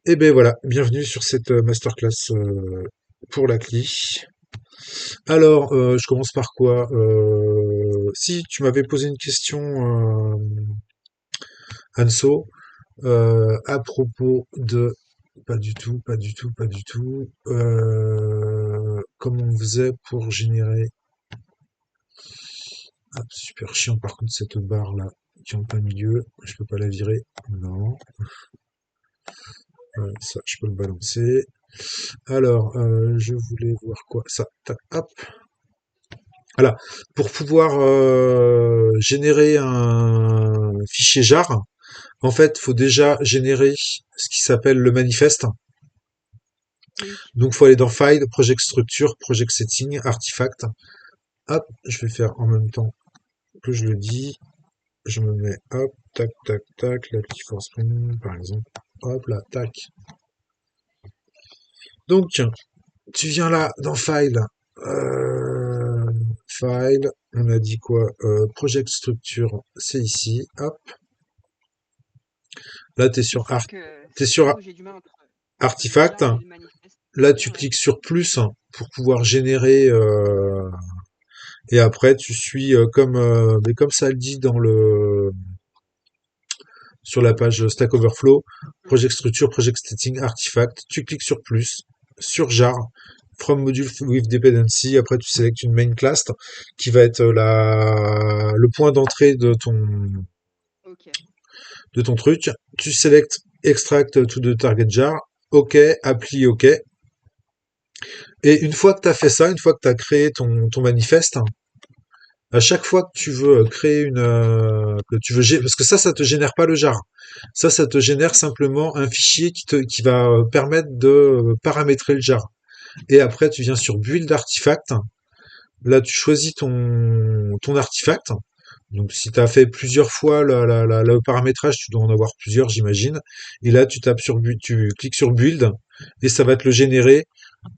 Et ben voilà, bienvenue sur cette masterclass pour la CLI. Alors, je commence par quoi? Si tu m'avais posé une question, Anso, à propos de... Pas du tout, pas du tout, pas du tout. Comment on faisait pour générer... Ah, super chiant par contre cette barre là qui est en plein milieu. Je peux pas la virer. Non. Ça, je peux le balancer. Alors, je voulais voir quoi? Ça, tac, hop. Voilà. Pour pouvoir générer un fichier jar, en fait, il faut déjà générer ce qui s'appelle le manifeste. Oui. Donc, il faut aller dans File, Project Structure, Project Setting, Artifact. Hop, je vais faire en même temps que je le dis. Je me mets, hop, tac, tac, tac, la for Spring, par exemple. Hop là, tac. Donc, tu viens là, dans File. Euh, File, on a dit quoi? Project Structure, c'est ici. Hop. Là, t'es C'est sur ça où j'ai du mal entre le Artifact. jar et le manifeste. Là, Ok, tu ouais. cliques sur plus pour pouvoir générer. Et après, tu suis mais comme ça le dit dans le sur la page Stack Overflow, Mhm. Project Structure, Project Setting, Artifact. Tu cliques sur plus, sur jar. From module with dependency. Après, tu sélectes une main class qui va être le point d'entrée Ok. de ton truc. Tu sélectes extract to the target jar. OK, appli OK. Et une fois que tu as fait ça, une fois que tu as créé ton manifeste, à chaque fois que tu veux créer parce que ça te génère pas le jar. Ça te génère simplement un fichier qui va permettre de paramétrer le jar. Et après, tu viens sur Build Artifact. Là, tu choisis ton artefact. Donc, si tu as fait plusieurs fois le paramétrage, tu dois en avoir plusieurs, j'imagine. Et là, tu cliques sur Build et ça va te le générer.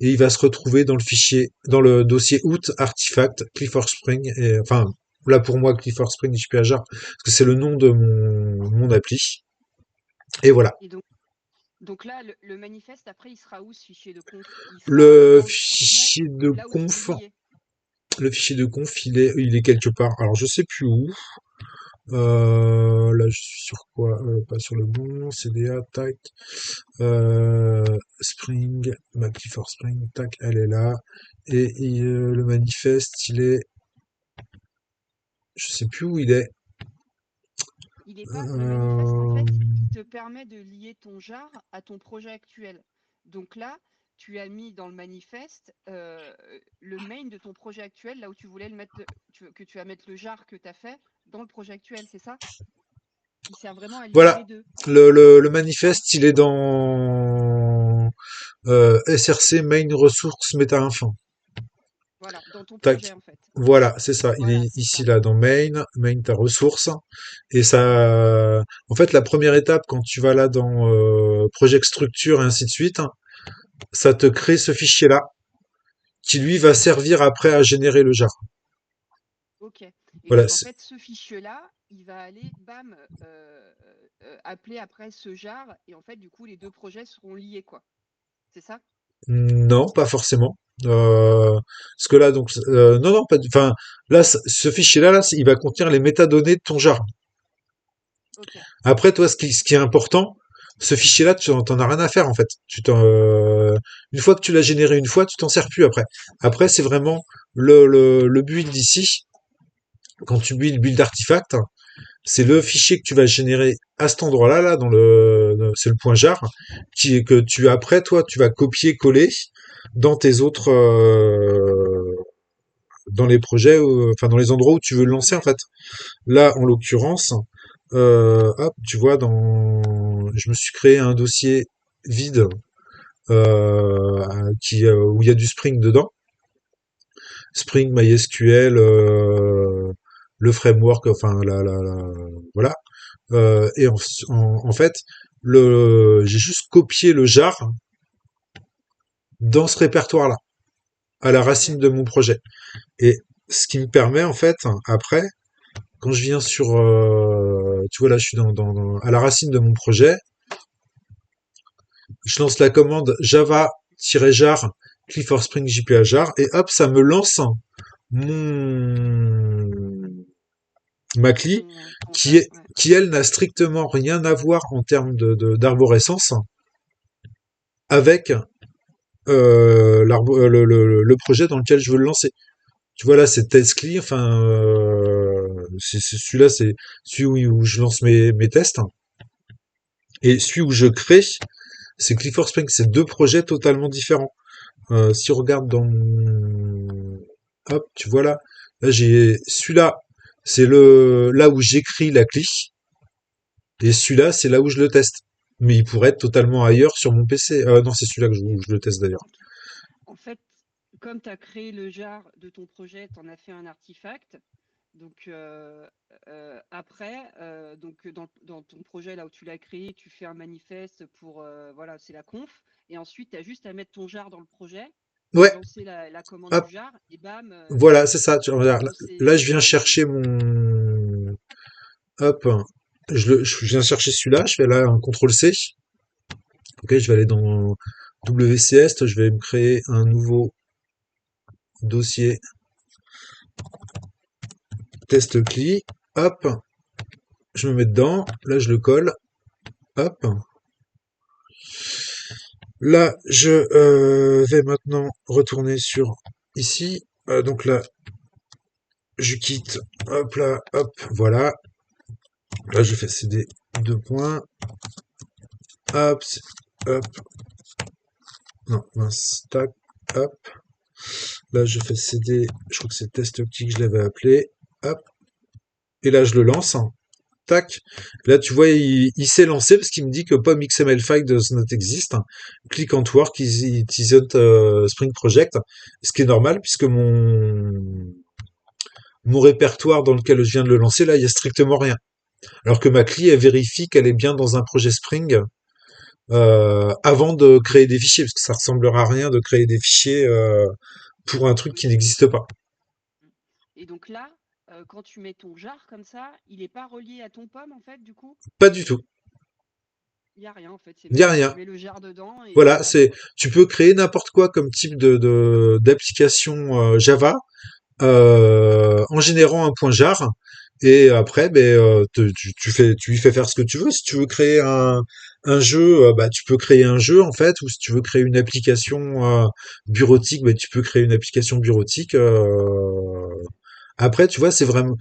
Et il va se retrouver dans le fichier, dans le dossier out artifact Clifford Spring. Et, enfin, là pour moi, Clifford Spring JPA jar, parce que c'est le nom de mon appli. Et voilà. Et donc là, le manifeste, après, il sera où ce fichier de conf? Il sera Le dans le projet, fichier de là où tu veux conf, lier. il est quelque part. Alors, je sais plus où. Là, je suis sur quoi? Pas sur le bon. CDA, tac. Spring, MacLeaf for Spring, tac, elle est là. Et le manifeste, il est, je sais plus où il est. Il est pas, le manifeste, en Euh, fait, il te permet de lier ton jar à ton projet actuel. Donc là, tu as mis dans le manifeste le main de ton projet actuel, là où tu voulais le mettre, que tu vas mettre le jar que tu as fait dans le projet actuel, c'est ça? Il sert vraiment à lier voilà. les deux. Le manifeste, il est dans SRC Main Resource Meta Info. Voilà, dans ton Tac. projet, en fait. Voilà, c'est ça. Il Voilà, est c'est ici ça. là dans Main ta ressource. Et ça, en fait, la première étape quand tu vas là dans Project Structure et ainsi de suite, ça te crée ce fichier-là qui lui va servir après à générer le jar. Ok. Et Voilà. donc, en fait, ce fichier-là, il va aller, bam, appeler après ce jar. Et en fait, du coup, les deux projets seront liés, quoi. C'est ça? Non, pas forcément. Parce que là, donc, non, non, pas. Enfin, là, ce fichier-là, là, il va contenir les métadonnées de ton jar. Ok. Après, toi, ce qui est important, ce fichier-là, tu t'en as rien à faire en fait. Une fois que tu l'as généré une fois, tu t'en sers plus après. Après, c'est vraiment le build ici. Quand tu build artifact, c'est le fichier que tu vas générer à cet endroit-là, là, c'est le point jar, que tu après, toi, tu vas copier-coller dans tes autres, dans les projets, enfin dans les endroits où tu veux le lancer en fait. Là, en l'occurrence, hop, tu vois, je me suis créé un dossier vide où il y a du Spring dedans. Spring, MySQL, le framework, enfin voilà. En fait, j'ai juste copié le jar dans ce répertoire-là, à la racine Ok. de mon projet. Et ce qui me permet, en fait, après, quand je viens sur, tu vois là, je suis à la racine de mon projet. je lance la commande java-jar Clifford Spring JPA jar et hop, ça me lance mon Macli ton jar, ouais. qui elle n'a strictement rien à voir en termes d'arborescence avec le projet dans lequel je veux le lancer. Tu vois là, c'est Testcli, enfin, celui-là, c'est celui où je lance mes tests. Et celui où je crée, c'est Clifford Spring. C'est deux projets totalement différents. Si on regarde dans mon... Hop, tu vois là. Là, j'ai celui-là, c'est le là où j'écris la CLI. Et celui-là, c'est là où je le teste. Mais il pourrait être totalement ailleurs sur mon PC. Non, c'est celui-là où je le teste d'ailleurs. Ok. En fait, comme tu as créé le jar de ton projet, tu en as fait un artefact. Donc après, donc dans ton projet là où tu l'as créé, tu fais un manifeste pour voilà, c'est la conf. Et ensuite, tu as juste à mettre ton jar dans le projet, Ouais, lancer la commande hop, du jar, et bam, voilà, c'est ça. c'est Regarde, lancé là, je viens dans chercher mon... Hop, je viens chercher celui-là. Je fais là un CTRL-C. Ok, je vais aller dans WCS. Je vais me créer un nouveau dossier test CLI. Hop, je me mets dedans. Là, je le colle. Hop. Là, je vais maintenant retourner sur ici. Donc là, je quitte. Hop là, hop, voilà. Là, je fais cd deux points. Hop, hop. Non, mince, tac, hop. Là, je fais cd. Je crois que c'est test optique, je l'avais appelé. Hop. Et là, je le lance. Tac. Là, tu vois, il s'est lancé parce qu'il me dit que POM XML file does not exist. Click on work, it isn't Spring Project. Ce qui est normal puisque mon répertoire dans lequel je viens de le lancer, là, il y a strictement rien. Alors que ma CLI, elle vérifie qu'elle est bien dans un projet Spring avant de créer des fichiers, parce que ça ressemblera à rien de créer des fichiers pour un truc oui, qui n'existe pas. et donc là, quand tu mets ton jar comme ça, il n'est pas relié à ton pomme en fait, du coup? Pas du tout. Il n'y a rien en fait, c'est Il n'y a blanc, rien. tu mets le jar dedans et ça Voilà, passe quoi. tu peux créer n'importe quoi comme type d'application Java en générant un point jar. Et après, ben, tu lui fais faire ce que tu veux. Si tu veux créer un jeu, bah, tu peux créer un jeu en fait, ou si tu veux créer une application bureautique, ben, tu peux créer une application bureautique. Après, tu vois, c'est vraiment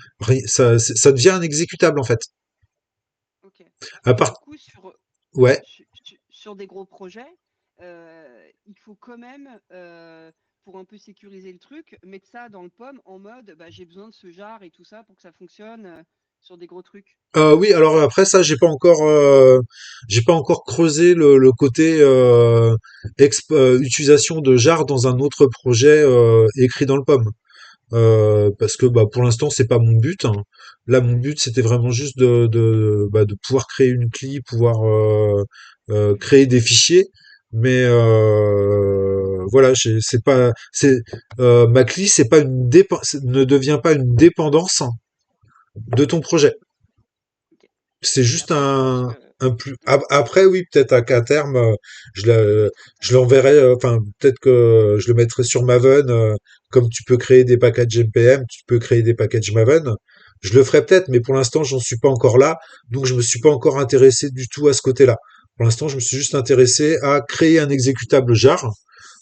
ça devient un exécutable en fait. Ok. À Et part, du coup, ouais. sur des gros projets, il faut quand même, pour un peu sécuriser le truc, mettre ça dans le pomme en mode bah, j'ai besoin de ce jar et tout ça pour que ça fonctionne sur des gros trucs. Oui, alors après ça, j'ai pas encore creusé le côté utilisation de jar dans un autre projet écrit dans le POM. Parce que bah, pour l'instant, c'est pas mon but, hein. Là, mon Ouais. but, c'était vraiment juste de pouvoir créer une CLI, pouvoir Mhm. créer des fichiers. Mais voilà, c'est pas, c'est ma CLI, c'est pas ne devient pas une dépendance de ton projet. Ok. C'est Et juste après, je pense que un plus. ouais. Après, oui, peut-être qu'à terme, Tu le mettras. je l'enverrai. Enfin, peut-être que je le mettrai sur Maven, comme tu peux créer des packages npm, tu peux créer des packages Maven. Je le ferai peut-être, mais pour l'instant, j'en suis pas encore là, donc je me suis pas encore intéressé du tout à ce côté-là. Pour l'instant, je me suis juste intéressé à créer un exécutable jar,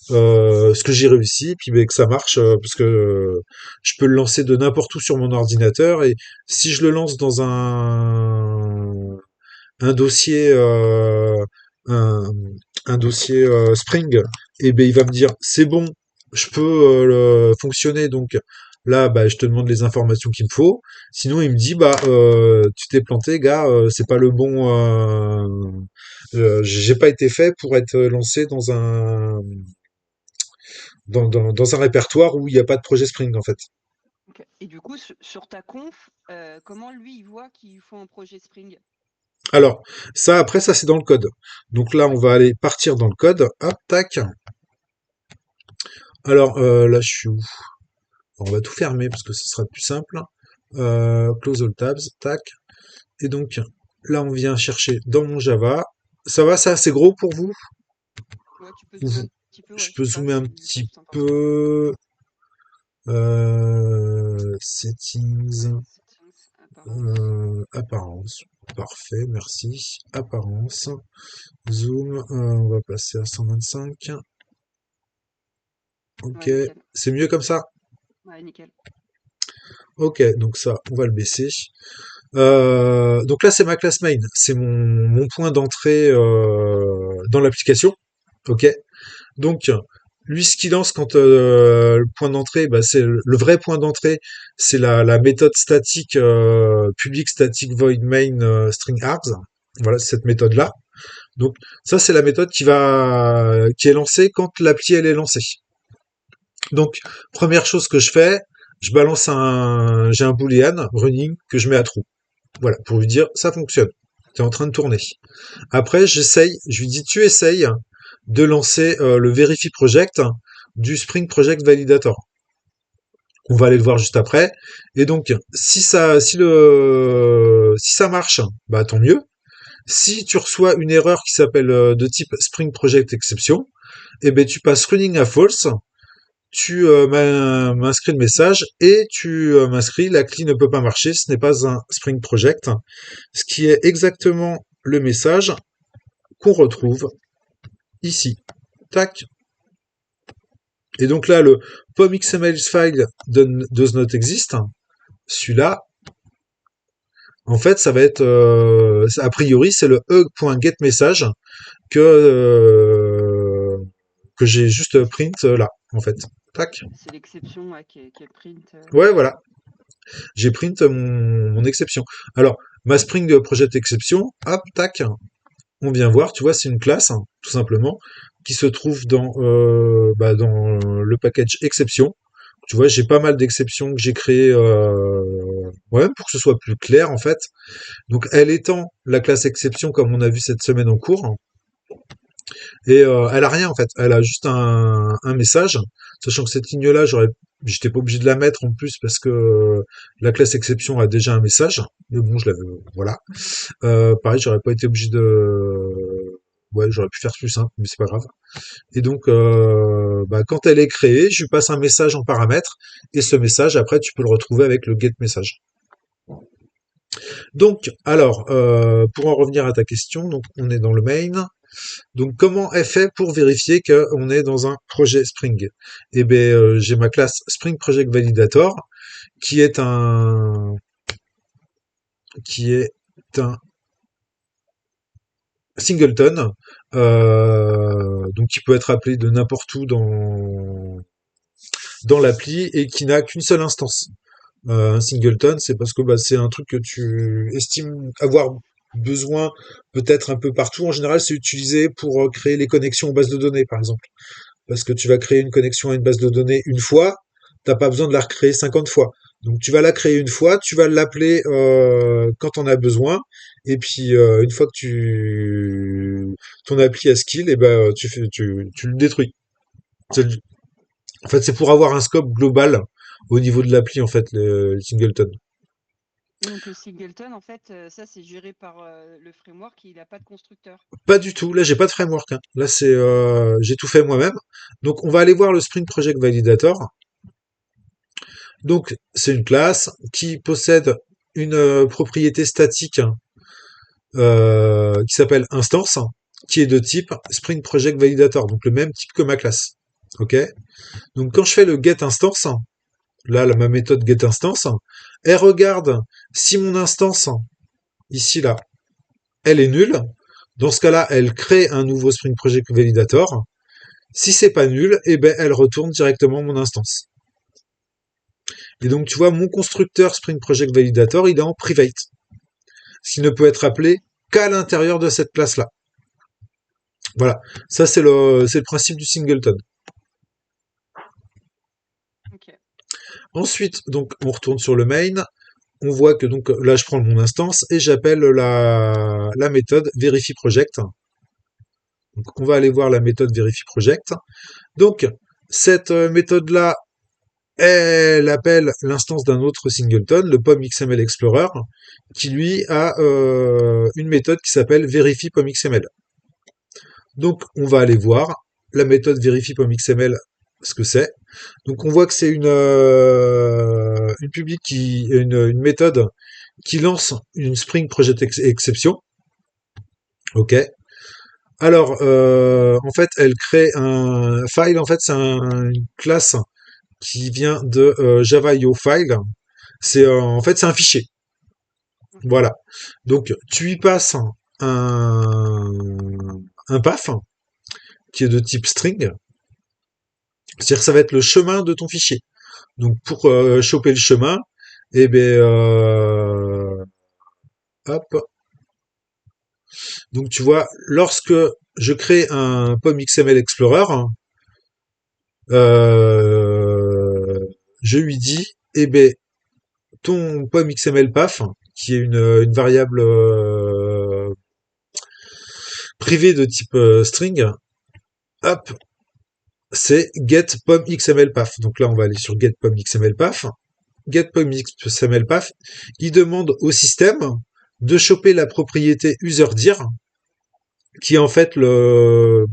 ce que j'ai réussi, puis ben, que ça marche, parce que je peux le lancer de n'importe où sur mon ordinateur, et si je le lance dans un dossier un, un dossier Spring, et ben il va me dire c'est bon, je peux fonctionner. Donc là, bah, je te demande les informations qu'il me faut. Sinon, il me dit bah tu t'es planté, gars, c'est pas le bon. J'ai pas été fait pour être lancé dans un répertoire où il n'y a pas de projet Spring en fait. Ok. Et du coup, sur ta conf, comment lui, il voit qu'il faut un projet Spring? Alors, ça, après, ça, c'est dans le code. Donc là, on Ouais. va aller partir dans le code. Hop, tac. Alors, là, je suis où? On va tout fermer parce que ce sera plus simple. Close all tabs, tac. Et donc, là, on vient chercher dans mon Java. Ça va, ça, c'est gros pour vous? Ouais, tu peux zoomer un petit peu, Je ouais, je peux sais pas zoomer un si petit t'en penses quoi. peu. Settings, Ouais, settings, apparence. apparence. Parfait, merci. Apparence. Zoom, on va passer à 125. Ok, Ouais, nickel. c'est mieux comme ça? Ouais, nickel. Ok, donc ça, on va le baisser. Donc là, c'est ma classe main. C'est mon point d'entrée dans l'application. Ok. Donc, lui, ce qu'il lance quand le point d'entrée, bah, c'est le vrai point d'entrée, c'est la méthode statique public static void main string args. Voilà, c'est cette méthode-là. Donc, ça, c'est la méthode qui est lancée quand l'appli elle est lancée. Donc, première chose que je fais, j'ai un boolean running que je mets à true. Voilà, pour lui dire ça fonctionne. T'es en train de tourner. Après, je lui dis tu essayes de lancer le Verify Project du Spring Project Validator. On va aller le voir juste après. Et donc, si ça marche, bah tant mieux. Si tu reçois une erreur qui s'appelle de type Spring Project Exception, eh ben tu passes running à false, tu m'inscris le message et tu m'inscris la CLI ne peut pas marcher, ce n'est pas un Spring Project, ce qui est exactement le message qu'on retrouve ici. Tac. Et donc là, le POM.xml file does not exist. Celui-là, en fait, ça va être, a priori, c'est le e.getMessage que j'ai juste print là, en fait. Tac. C'est l'exception, ouais, qui est print. Ouais, voilà. J'ai print mon exception. Alors, ma Spring Project Exception, hop, tac, on vient voir, tu vois, c'est une classe, hein, tout simplement, qui se trouve dans le package exception. Tu vois, j'ai pas mal d'exceptions que j'ai créées moi-même pour que ce soit plus clair, en fait. Donc, elle étend la classe exception, comme on a vu cette semaine en cours. Et elle a rien en fait, elle a juste un message, sachant que cette ligne-là, j'étais pas obligé de la mettre en plus parce que la classe exception a déjà un message. Mais bon, je l'avais, voilà. Pareil, j'aurais pas été obligé ouais, j'aurais pu faire plus simple, mais c'est pas grave. Et donc, bah, quand elle est créée, je lui passe un message en paramètre, et ce message, après, tu peux le retrouver avec le get message. Donc, alors, pour en revenir à ta question, donc on est dans le main. Donc, comment est fait pour vérifier qu'on est dans un projet Spring? Eh bien, j'ai ma classe Spring Project Validator qui est qui est un singleton, donc qui peut être appelé de n'importe où dans l'appli et qui n'a qu'une seule instance. Un singleton, c'est parce que bah, c'est un truc que tu estimes avoir besoin peut-être un peu partout. En général, c'est utilisé pour créer les connexions aux bases de données, par exemple. Parce que tu vas créer une connexion à une base de données une fois, t'as pas besoin de la recréer 50 fois. Donc tu vas la créer une fois, tu vas l'appeler quand on a besoin, et puis une fois que ton appli a skill, et ben tu le détruis. En fait, c'est pour avoir un scope global au niveau de l'appli en fait, le singleton. Et donc le singleton, en fait, ça c'est géré par le framework, il n'a pas de constructeur. Pas du tout. Là, j'ai pas de framework, hein. Là, j'ai tout fait moi-même. Donc, on va aller voir le Spring Project Validator. Donc, c'est une classe qui possède une propriété statique qui s'appelle instance, qui est de type Spring Project Validator, donc le même type que ma classe. Ok. Donc, quand je fais le get instance, là, ma méthode get instance, elle regarde si mon instance ici là, elle est nulle. Dans ce cas-là, elle crée un nouveau Spring Project Validator. Si c'est pas nul, eh ben elle retourne directement mon instance. Et donc tu vois, mon constructeur Spring Project Validator, il est en private, ce qui ne peut être appelé qu'à l'intérieur de cette classe-là. Voilà, ça c'est le principe du singleton. Ok. Ensuite, donc on retourne sur le main. On voit que donc là je prends mon instance et j'appelle la méthode verify project. Donc on va aller voir la méthode verify project. Donc cette méthode-là, elle appelle l'instance d'un autre singleton, le POM.xml Explorer, qui lui a une méthode qui s'appelle verify POM.xml. Donc on va aller voir. la méthode vérifie POM.xml, ce que c'est. Donc on voit que c'est une public une méthode qui lance une Spring Project Exception. Ok. Alors, en fait, elle crée un file. En fait, c'est une classe qui vient de Java.io file. C'est en fait c'est un fichier. Ok. Voilà. Donc tu y passes un path qui est de type string. C'est-à-dire que ça va être le chemin de ton fichier. Donc pour choper le chemin, eh ben hop. Donc tu vois, lorsque je crée un POM XML Explorer, euh, je lui dis, eh ben ton POM XML path, qui est une variable privée de type string, hop, c'est get POM XML path. Donc là, on va aller sur get POM XML path. Get POM XML path, il demande au système de choper la propriété userdir, qui est en fait le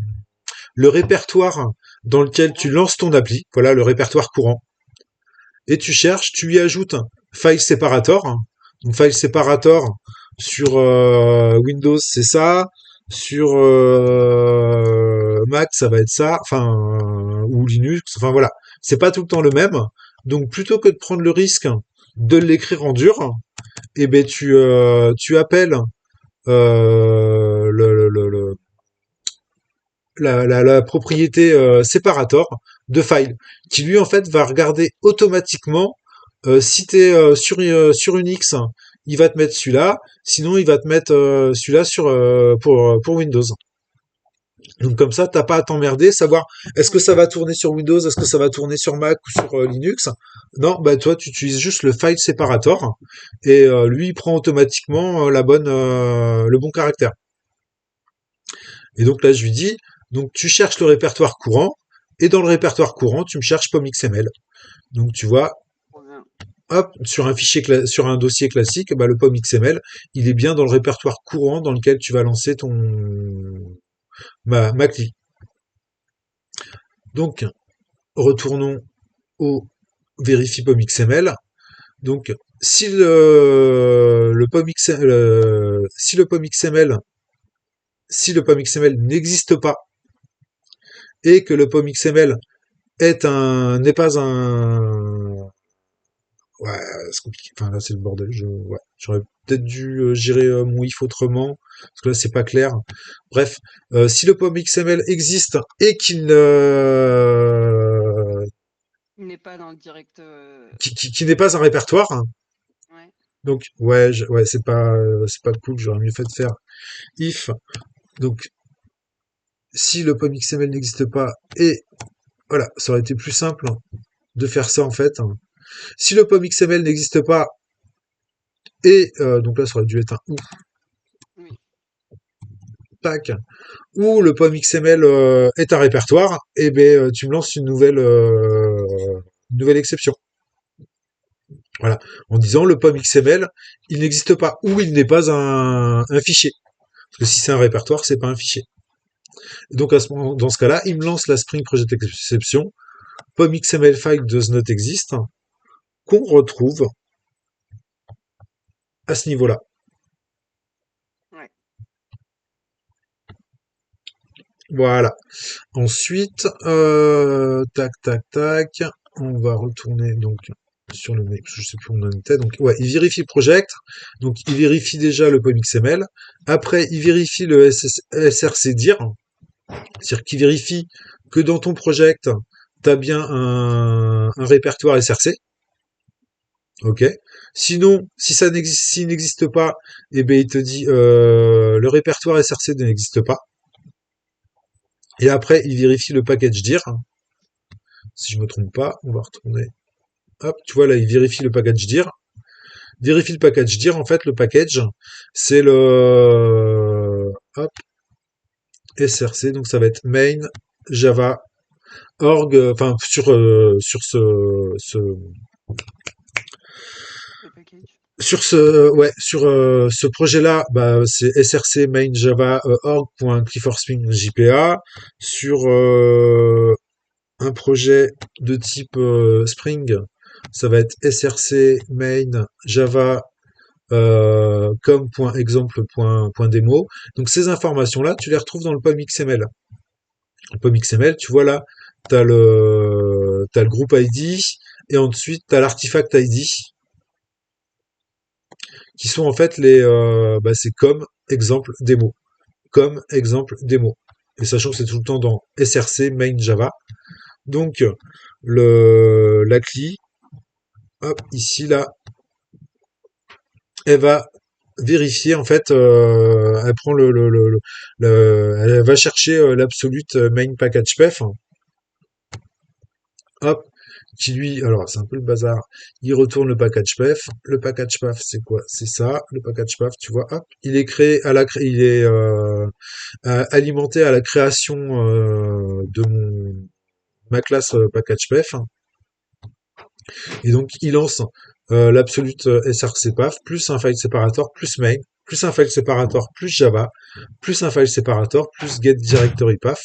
répertoire dans lequel tu Courant. lances ton appli, voilà le répertoire courant, et tu cherches, tu lui ajoutes un file separator. Donc file separator sur Windows c'est ça, sur Mac ça va être ça, enfin ou Linux, enfin voilà, c'est pas tout le temps le même. Donc plutôt que de prendre le risque de l'écrire en dur, et ben tu appelles le la propriété separator de file, qui lui en fait va regarder automatiquement si tu es sur Unix, il va te mettre celui-là, sinon il va te mettre celui-là pour Windows. Donc comme ça, t'as pas à t'emmerder, savoir est-ce que Oui. ça va tourner sur Windows, est-ce que ça va tourner sur Mac ou sur Linux. Non, bah toi tu utilises juste le file separator et lui il prend automatiquement le bon caractère. Et donc là, je lui dis, donc tu cherches le répertoire courant, et dans le répertoire courant, tu me cherches POM.xml. Donc tu vois, Trop bien. hop, sur un dossier classique, bah, le POM.xml, il est bien dans le répertoire courant dans lequel tu vas lancer ma CLI. Donc, retournons au vérifie POM.xml. Donc, le POM.xml, si le POM.xml n'existe pas et que le POM.xml n'est pas un, ouais, c'est compliqué. Enfin, là, c'est le bordel. Ouais, j'aurais peut-être dû gérer mon if autrement, parce que là, c'est pas clair. Bref, si le POM XML existe et Il n'est pas dans le direct. qui n'est pas un répertoire, hein, Ouais. donc ouais, ouais, c'est pas cool. J'aurais mieux fait de faire if. Donc, si le POM XML n'existe pas et voilà, ça aurait été plus simple de faire ça en fait. Si le POM XML n'existe pas et donc là, ça aurait dû être un ou Oui. tac, où le POM XML est un répertoire, et ben tu me lances une nouvelle exception. Voilà, en disant le POM XML, il n'existe pas ou il n'est pas un fichier. Parce que si c'est un répertoire, c'est pas un fichier. Et donc dans ce cas-là, il me lance la Spring Project Exception, POM XML file does not exist, qu'on retrouve à ce niveau-là. Ouais. Voilà. Ensuite, tac, tac, tac, on va retourner donc sur le mail, je sais plus où on en était. Donc, ouais, il vérifie le project. Donc, il vérifie déjà le POM XML. Après, il vérifie le SRC dir. C'est-à-dire qu'il vérifie que dans ton project, tu as bien un répertoire SRC. OK. Sinon, si ça n'existe, s'il n'existe pas, eh ben, il te dit, le répertoire SRC n'existe pas. Et après, il vérifie le package dir. Si je me trompe pas, on va retourner. Hop, tu vois là, il vérifie le package dir. Vérifie le package dir. En fait, le package, c'est le hop, src. Donc ça va être main java org. Enfin sur ce Le package. sur ce projet-là, bah, c'est src main java org.cliffordspring.jpa. Sur un projet de type Spring, ça va être src main java com.exemple.demo. Donc ces informations-là, tu les retrouves dans le POM XML. Le POM XML, tu vois là, t'as le groupe ID et ensuite t'as l'artifact ID qui sont en fait c'est comme exemple démo, comme exemple démo. Et sachant que c'est tout le temps dans src main java. Donc la CLI, hop, ici là, elle va vérifier en fait, elle prend elle va chercher l'absolute main package pef, hop, qui lui, alors c'est un peu le bazar, il retourne le package pef c'est quoi? C'est ça, le package pef, tu vois, hop, il est créé il est alimenté à la création de ma classe package pef, et donc il lance l'absolute srcpath plus un file separator plus main plus un file separator plus java plus un file separator plus get directory path.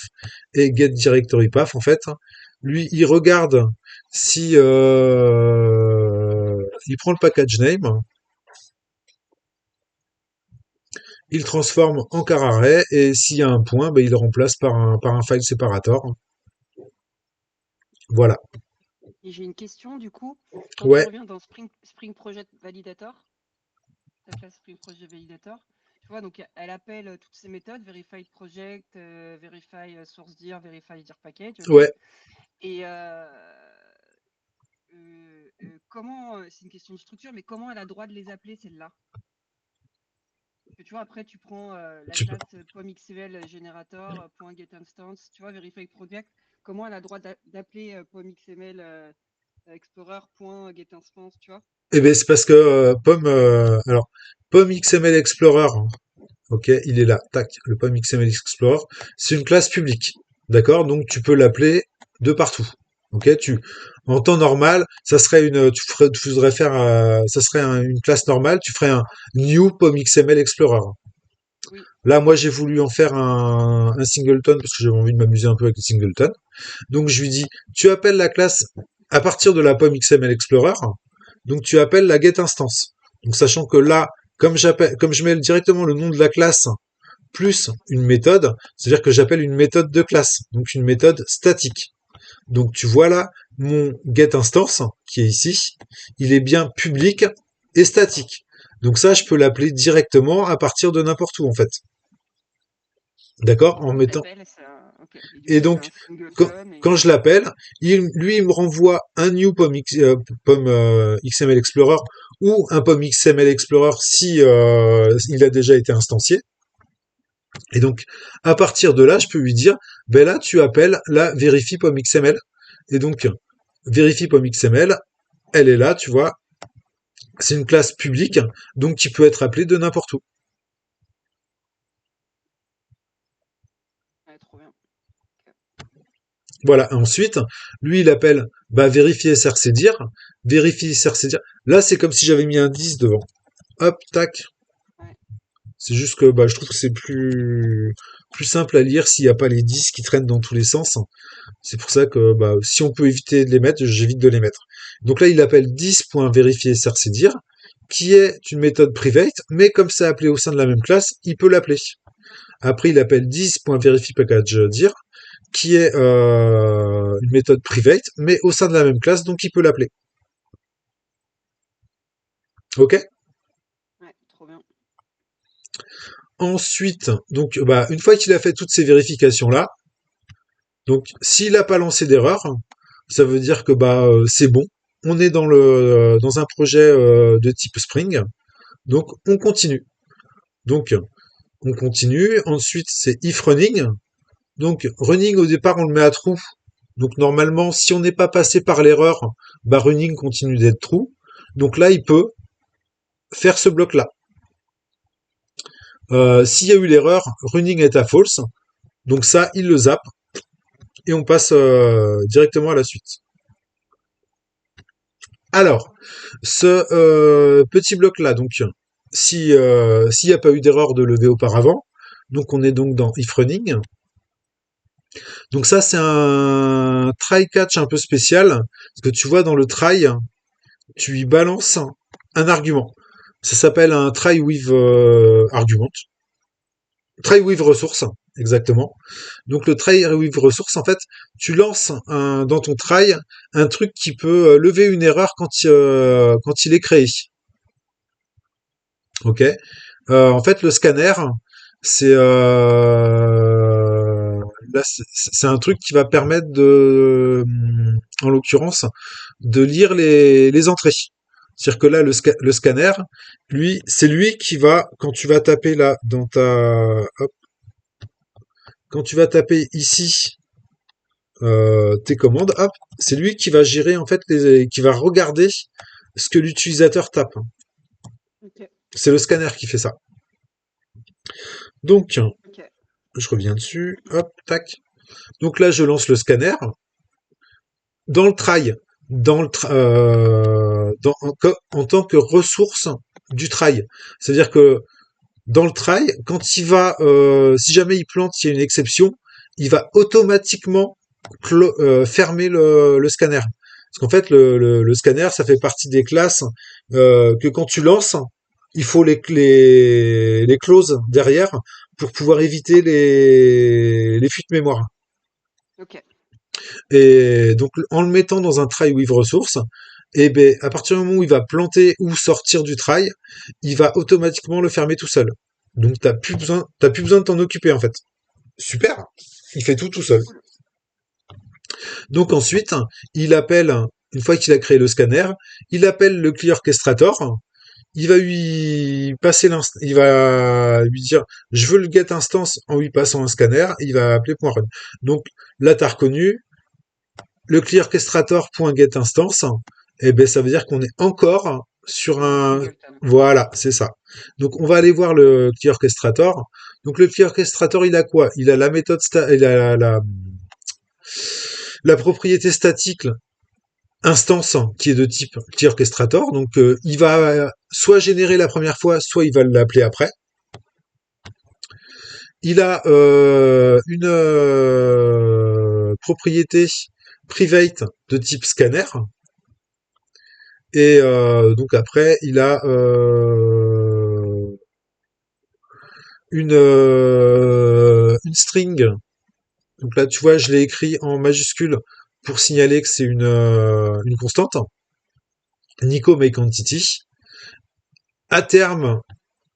Et get directory path en fait, lui il regarde si il prend le package name, il transforme en char array et s'il y a un point, ben, il le remplace par un file separator. Voilà. Et j'ai une question du coup. Quand tu Ouais, reviens dans Spring Project Validator, ta classe Spring Project Validator, tu vois, donc elle appelle toutes ces méthodes, verify project, verify source dir, verify dir package, ok. ouais. Et comment, c'est une question de structure, mais comment elle a le droit de les appeler celles-là? Parce que tu vois, après tu prends la Tu peux. classe POM-XML generator, .getInstance, tu vois, verify project, comment elle a le droit d'appeler POM-XML explorer.getInstance, tu vois? Eh ben c'est parce que POM XML Explorer, ok, il est là, tac, le POM XML Explorer, c'est une classe publique, d'accord, donc tu peux l'appeler de partout, ok, en temps normal, ça serait tu voudrais faire, ça serait une classe normale, tu ferais un new POM XML Explorer. Oui, Là, moi, j'ai voulu en faire un singleton parce que j'avais envie de m'amuser un peu avec les singletons. Donc, je lui dis, tu appelles la classe à partir de la POM XML Explorer, donc tu appelles la getInstance. Donc sachant que là, comme je mets directement le nom de la classe plus une méthode, c'est-à-dire que j'appelle une méthode de classe, donc une méthode statique. Donc tu vois là, mon getInstance, qui est ici, il est bien public et statique. Donc ça, je peux l'appeler directement à partir de n'importe où en fait. D'accord? et En quand tu mettant. l'appelles, ça. Ok. Et du Et coup, c'est donc, un quand, singleton et. quand je l'appelle, lui, il me renvoie un new POM XML Explorer ou un POM XML Explorer si il a déjà été instancié. Et donc, à partir de là, je peux lui dire, ben là, tu appelles la verifie POM XML. Et donc, verifie POM XML, elle est là, tu vois. C'est une classe publique, donc qui peut être appelée de n'importe où. Ouais, trop bien. Ok. Voilà. Ensuite, lui, il appelle bah, vérifier srcdir, vérifier srcdir. Là, c'est comme si j'avais mis un 10 devant. Hop, tac. Ouais. C'est juste que bah, je trouve que c'est plus simple à lire s'il n'y a pas les 10 qui traînent dans tous les sens. C'est pour ça que bah, si on peut éviter de les mettre, j'évite de les mettre. Donc là, il appelle 10.vérifier srcdir, qui est une méthode private, mais comme c'est appelé au sein de la même classe, il peut l'appeler. Après, il appelle 10.verifyPackageDir, qui est une méthode private, mais au sein de la même classe, donc il peut l'appeler. Ok. Ouais, trop bien. Ensuite, donc, bah, une fois qu'il a fait toutes ces vérifications-là, donc s'il n'a pas lancé d'erreur, ça veut dire que bah, c'est bon. On est dans un projet de type Spring, donc on continue. Donc on continue. Ensuite, c'est if running. Donc running au départ, on le met à true. Donc normalement, si on n'est pas passé par l'erreur, bah running continue d'être true. Donc là, il peut faire ce bloc-là. S'il y a eu l'erreur, running est à false. Donc ça, il le zappe et on passe directement à la suite. Alors, ce petit bloc-là, donc, si s'il n'y a pas eu d'erreur de lever auparavant, donc on est donc dans if running. Donc ça, c'est un try catch un peu spécial, parce que tu vois dans le try, tu y balances un argument. Ça s'appelle un try with argument. Try with resource, exactement. Donc le try with resource, en fait, tu lances dans ton try un truc qui peut lever une erreur quand il est créé. Ok. En fait, le scanner, c'est là, c'est un truc qui va permettre en l'occurrence, de lire les entrées. C'est-à-dire que là, le scanner, lui, c'est lui qui va, quand tu vas taper là dans hop, quand tu vas taper ici tes commandes, hop, c'est lui qui va gérer en fait qui va regarder ce que l'utilisateur tape. Ok. C'est le scanner qui fait ça. Donc, Ok. je reviens dessus, hop, tac. Donc là, je lance le scanner dans le try, en tant que ressource du try. C'est-à-dire que dans le try, quand si jamais il plante, il y a une exception, il va automatiquement fermer le scanner. Parce qu'en fait, le scanner, ça fait partie des classes que quand tu lances, il faut les clauses derrière pour pouvoir éviter les fuites mémoire. Ok. Et donc, en le mettant dans un try with resource, et ben, à partir du moment où il va planter ou sortir du try, il va automatiquement le fermer tout seul. Donc, t'as plus besoin de t'en occuper, en fait. Super. Il fait tout seul. Cool. Donc, ensuite, il appelle, une fois qu'il a créé le scanner, il appelle le CLI orchestrator. Il va lui passer il va lui dire, je veux le get instance en lui passant un scanner. Il va appeler .run. Donc, là, t'as reconnu, le CLI orchestrator.getInstance, eh ben, ça veut dire qu'on est encore sur Dans un... Singleton. Voilà, c'est ça. Donc, on va aller voir le CLI orchestrator. Donc, le CLI orchestrator, il a quoi? Il a la méthode, il a la propriété statique instance qui est de type CLI orchestrator. Donc, il va soit générer la première fois, soit il va l'appeler après. Il a une propriété private de type scanner. Et donc après, il a une string. Donc là, tu vois, je l'ai écrit en majuscule pour signaler que c'est une constante. Nico make entity. À terme,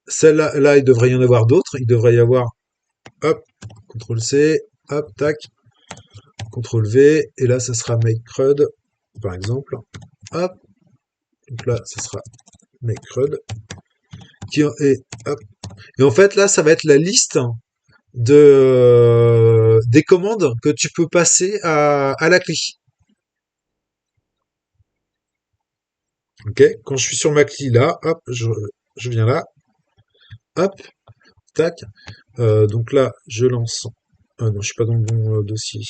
celle-là, là, il devrait y en avoir d'autres. Il devrait y avoir, hop, CTRL C, hop, tac, CTRL V, et là, ça sera make crud, par exemple. Hop, donc là, ça sera make crud. Hop. Et en fait, là, ça va être la liste des commandes que tu peux passer à la CLI. Ok, quand je suis sur ma CLI là, hop, je viens là, hop, tac. Donc là, je lance. Ah non, je suis pas dans le bon dossier.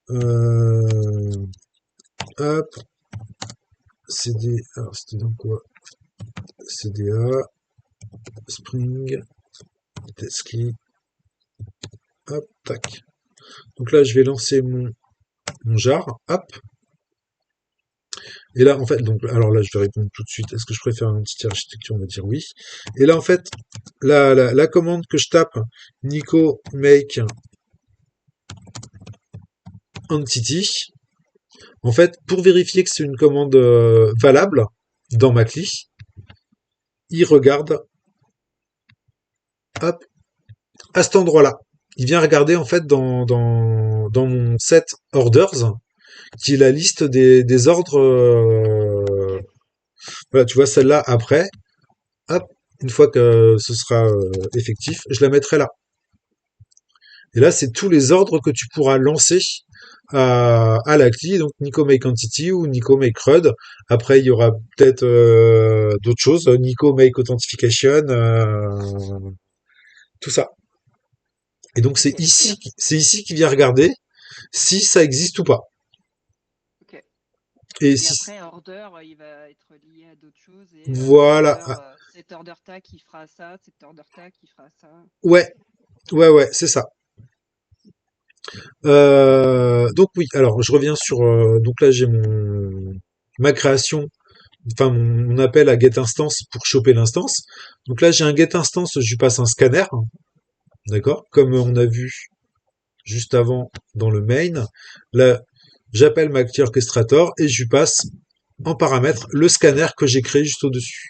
Euh, hop, CD. Alors c'était dans quoi? CDA, Spring, TestCLI, hop, tac. Donc là, je vais lancer mon jar, hop. Et là, en fait, donc, alors là, je vais répondre tout de suite. Est-ce que je préfère une petite architecture? On va dire oui. Et là, en fait, la commande que je tape, Nico make entity, en fait, pour vérifier que c'est une commande valable dans ma CLI, il regarde, hop, à cet endroit-là. Il vient regarder, en fait, dans mon set orders, qui est la liste des ordres. Ok. Voilà, tu vois, celle-là, après, hop, une fois que ce sera effectif, je la mettrai là. Et là, c'est tous les ordres que tu pourras lancer à la CLI, donc Nico Make Entity ou Nico Make CRUD. Après, il y aura peut-être d'autres choses, Nico Make Authentication, tout ça. Et donc, Ok. Et c'est ici qu'il vient regarder si ça existe ou pas. ok. Et Et si, après, order, il va être lié à d'autres choses et voilà, order, cet order tag qui fera ça, cet order tag qui fera ça. ouais, ouais, c'est ça. Donc oui, alors je reviens sur, donc là j'ai ma création, enfin mon appel à get instance pour choper l'instance. Donc là j'ai un get instance, je lui passe un scanner, d'accord, comme on a vu juste avant dans le main. Là, j'appelle ma clé orchestrator et je lui passe en paramètre le scanner que j'ai créé juste au-dessus.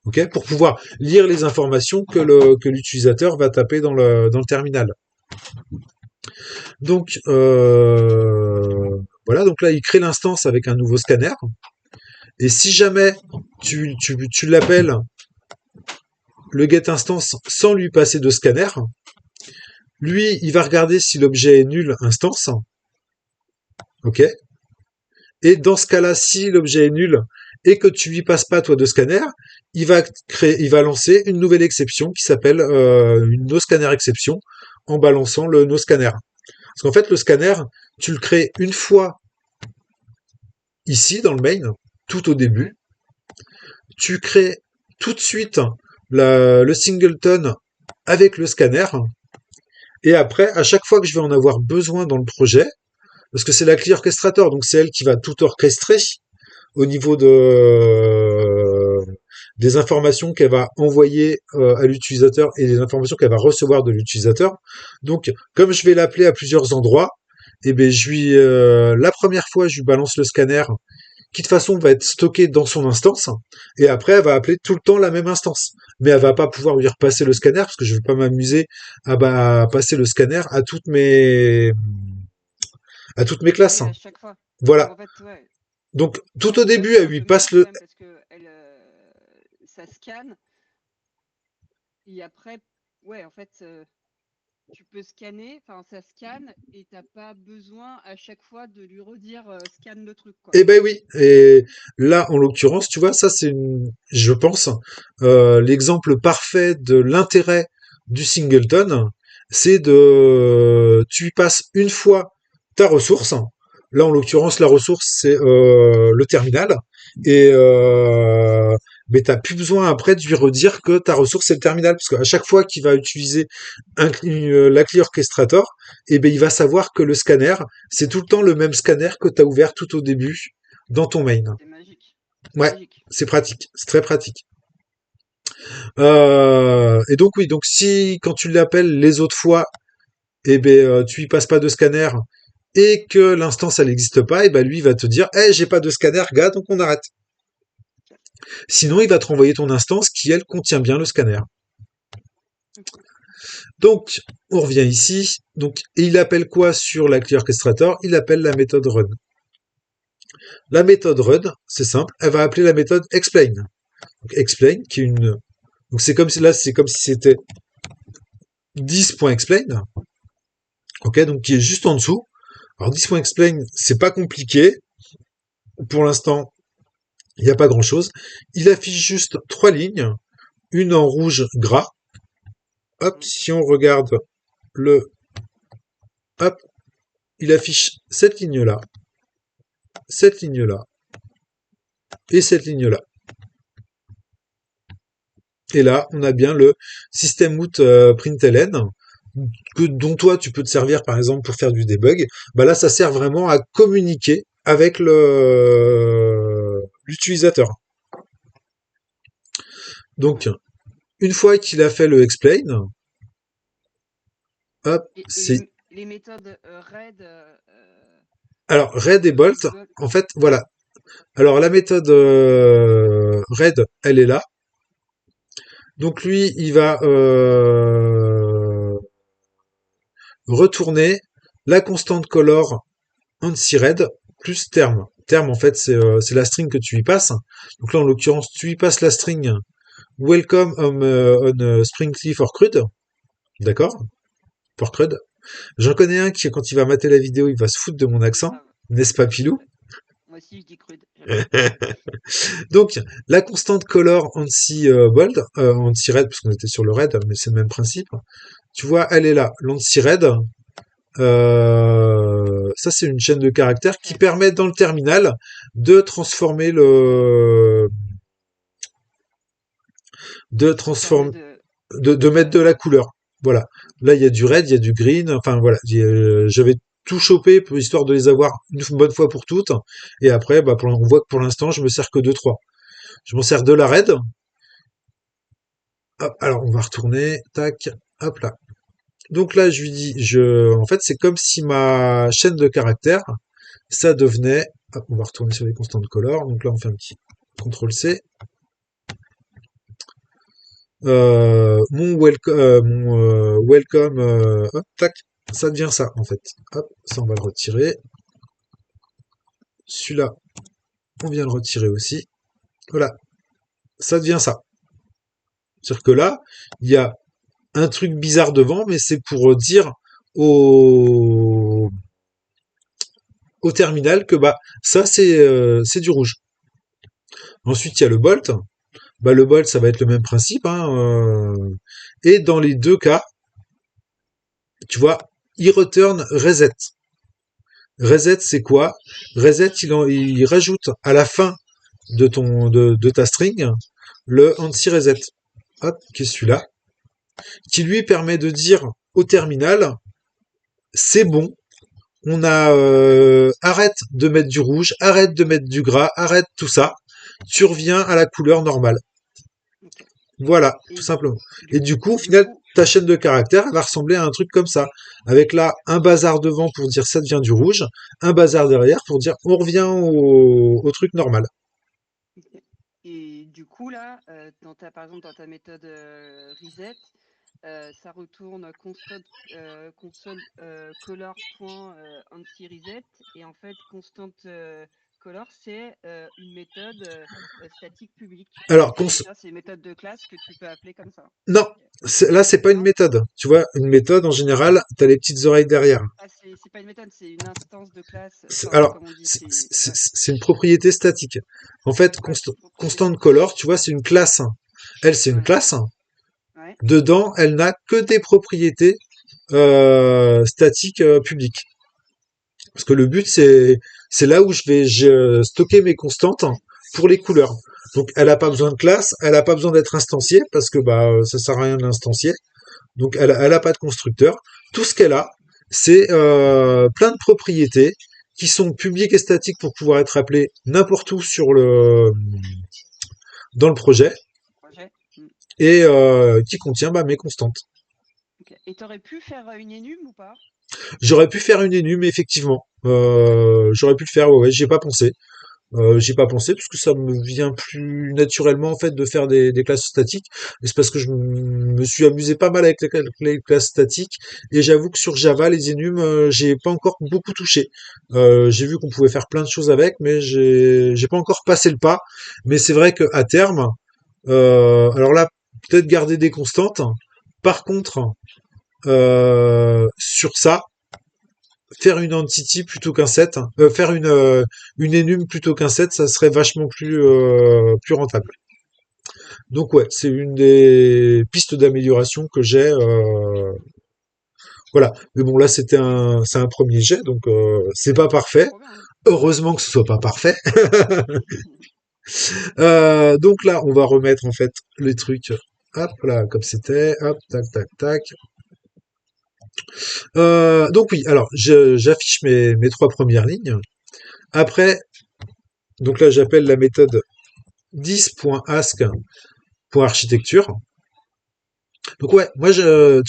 Ok, pour pouvoir lire les informations que l'utilisateur va taper dans le terminal. Donc voilà, donc là il crée l'instance avec un nouveau scanner. Et si jamais tu l'appelles le get instance sans lui passer de scanner, lui il va regarder si l'objet est nul instance. Ok. Et dans ce cas-là, si l'objet est nul et que tu lui passes pas toi de scanner, il va lancer une nouvelle exception qui s'appelle une no scanner exception en balançant le no scanner. Parce qu'en fait, le scanner, tu le crées une fois ici dans le main, tout au début. Ouais. Tu crées tout de suite le singleton avec le scanner. Et après, à chaque fois que je vais en avoir besoin dans le projet, parce que c'est la clé orchestrator, donc c'est elle qui va tout orchestrer au niveau des informations qu'elle va envoyer à l'utilisateur et des informations qu'elle va recevoir de l'utilisateur. Donc, comme je vais l'appeler à plusieurs endroits, et ben la première fois je lui balance le scanner qui de toute façon va être stocké dans son instance, et après elle va appeler tout le temps la même instance. Mais elle va pas pouvoir lui repasser le scanner parce que je vais pas m'amuser à passer le scanner à toutes mes classes. Oui, à chaque fois. Donc Voilà. en fait, ouais. Donc Dans tout au ce cas, début, c'est elle un lui peu passe moche le. quand même parce que ça scanne et après, ouais, en fait, tu peux scanner, enfin, ça scanne et t'as pas besoin à chaque fois de lui redire scanne le truc, quoi. Eh ben oui. Et là, en l'occurrence, tu vois, ça je pense, l'exemple parfait de l'intérêt du singleton, c'est tu y passes une fois ta ressource. Là, en l'occurrence, la ressource, c'est le terminal. Et mais t'as plus besoin après de lui redire que ta ressource, c'est le terminal. Parce qu'à chaque fois qu'il va utiliser la clé orchestrator, eh ben, il va savoir que le scanner, c'est tout le temps le même scanner que tu as ouvert tout au début dans ton main. C'est magique. C'est Ouais, magique. c'est pratique, c'est très pratique. Et donc oui, donc si quand tu l'appelles les autres fois, eh ben tu y passes pas de scanner et que l'instance elle n'existe pas, et ben lui il va te dire, hey, j'ai pas de scanner, gars, donc on arrête. Sinon il va te renvoyer ton instance qui elle contient bien le scanner. Ok. Donc on revient ici. Donc et il appelle quoi sur la clé orchestrator? Il appelle la méthode run. La méthode run, c'est simple, elle va appeler la méthode explain. Donc explain, qui est une. Donc c'est comme si là, c'est comme si c'était 10.explain, ok, donc qui est juste en dessous. Alors Ouais. 10.explain, c'est pas compliqué. Pour l'instant, il n'y a pas grand chose. Il affiche juste trois lignes, une en rouge gras. Hop, Mm. si on regarde le. Hop, il affiche cette ligne-là, cette ligne-là et cette ligne-là. Et là, on a bien le système out println dont toi tu peux te servir par exemple pour faire du debug. Bah là, ça sert vraiment à communiquer avec l'utilisateur. Donc, Ouais. une fois qu'il a fait le explain, hop, Et c'est les méthodes RAID alors red et et bolt. Bolt. En fait, voilà. Alors la méthode red, elle est là. Donc lui, il va retourner la constante color anti-red plus terme. Terme, en fait, c'est la string que tu y passes. Donc là, en l'occurrence, tu y passes la string welcome on Springcliff for CRUD. D'accord? For CRUD. J'en connais un qui, quand il va mater la vidéo, il va se foutre de mon accent. Grave. N'est-ce pas, Pilou? Moi aussi, je dis crude. J'adore. Donc, la constante color anti-bold, anti-red, parce qu'on était sur le red, mais c'est le même principe. Tu vois, elle est là. L'anti-red, Ça, c'est une chaîne de caractères qui permet dans le terminal de transformer le, de transformer, de mettre de la couleur. Voilà. Là, il y a du red, il y a du green. Enfin, voilà. J'avais tout chopé histoire de les avoir une bonne fois pour toutes. Et après, bah, on voit que pour l'instant, je me sers que de 3. Je m'en sers de la red. Hop, alors, on va retourner. Tac. Hop là. Donc là, je lui dis, en fait, c'est comme si ma chaîne de caractères, ça devenait, hop, on va retourner sur les constants de color. Donc là, on fait un petit CTRL-C. Mon welcome, hop, tac, ça devient ça, en fait. Hop, ça, on va le retirer. Celui-là, on vient le retirer aussi. Voilà, ça devient ça. C'est-à-dire que là, il y a un truc bizarre devant, mais c'est pour dire au, au terminal que bah ça c'est du rouge. Ensuite, il y a le bolt. Bah, le bolt, ça va être le même principe. Hein, et dans les deux cas, tu vois, il return reset. Reset, c'est quoi? Reset, il rajoute à la fin de ta string le anti-reset. Hop, qui est celui-là. Qui lui permet de dire au terminal, c'est bon, on a arrête de mettre du rouge, arrête de mettre du gras, arrête tout ça. Tu reviens à la couleur normale. Ok. Voilà, tout simplement. Et du coup, au final, ta chaîne de caractères elle va ressembler à un truc comme ça. Avec là, un bazar devant pour dire ça devient du rouge, un bazar derrière pour dire on revient au truc normal. Ok. Et du coup, là, par exemple, dans ta méthode reset, ça retourne console color.anti-reset. Et en fait, constant color, c'est une méthode statique publique. Alors, Et ça, c'est une méthode de classe que tu peux appeler comme ça. non, là, c'est pas une Non? méthode. Tu vois, une méthode, en général, t'as les petites oreilles derrière. Ah, c'est pas une méthode, c'est une instance de classe. C'est- Enfin, Alors, comme on dit, c'est c'est c'est- ouais, c'est une propriété statique. En fait, ouais, c'est une propriété constant color, tu vois, c'est une classe. Elle, c'est une ouais, classe. ouais. Dedans, elle n'a que des propriétés statiques publiques. Parce que le but, c'est là où stocker mes constantes pour les couleurs. Donc, elle n'a pas besoin de classe, elle n'a pas besoin d'être instanciée, parce que bah, ça sert à rien de l'instancier. Donc, elle a pas de constructeur. Tout ce qu'elle a, c'est plein de propriétés qui sont publiques et statiques pour pouvoir être appelées n'importe où dans le projet Projet. Mm. et qui contient bah, mes constantes. Ok. Et t'aurais pu faire une énum ou pas? J'aurais pu faire une énum, effectivement. J'aurais pu le faire, ouais, ouais, j'y ai pas pensé. J'y ai pas pensé parce que ça me vient plus naturellement en fait de faire des classes statiques. Et c'est parce que je me suis amusé pas mal avec les classes statiques. Et j'avoue que sur Java, les enums, j'ai pas encore beaucoup touché. J'ai vu qu'on pouvait faire plein de choses avec, mais j'ai pas encore passé le pas. Mais c'est vrai que à terme, alors là, peut-être garder des constantes. Par contre, sur ça, faire une entity plutôt qu'un set, faire une enum plutôt qu'un set, ça serait vachement plus rentable. Donc ouais, c'est une des pistes d'amélioration que j'ai. Voilà. Mais bon, là c'est un premier jet, donc c'est pas Pas parfait. trop bien. Heureusement que ce soit pas parfait. Donc là, on va remettre en fait les trucs. Hop là, comme c'était. Hop, tac, tac, tac. Donc oui, alors j'affiche mes trois premières lignes. Après, donc là j'appelle la méthode 10.ask.architecture. Donc ouais, moi tu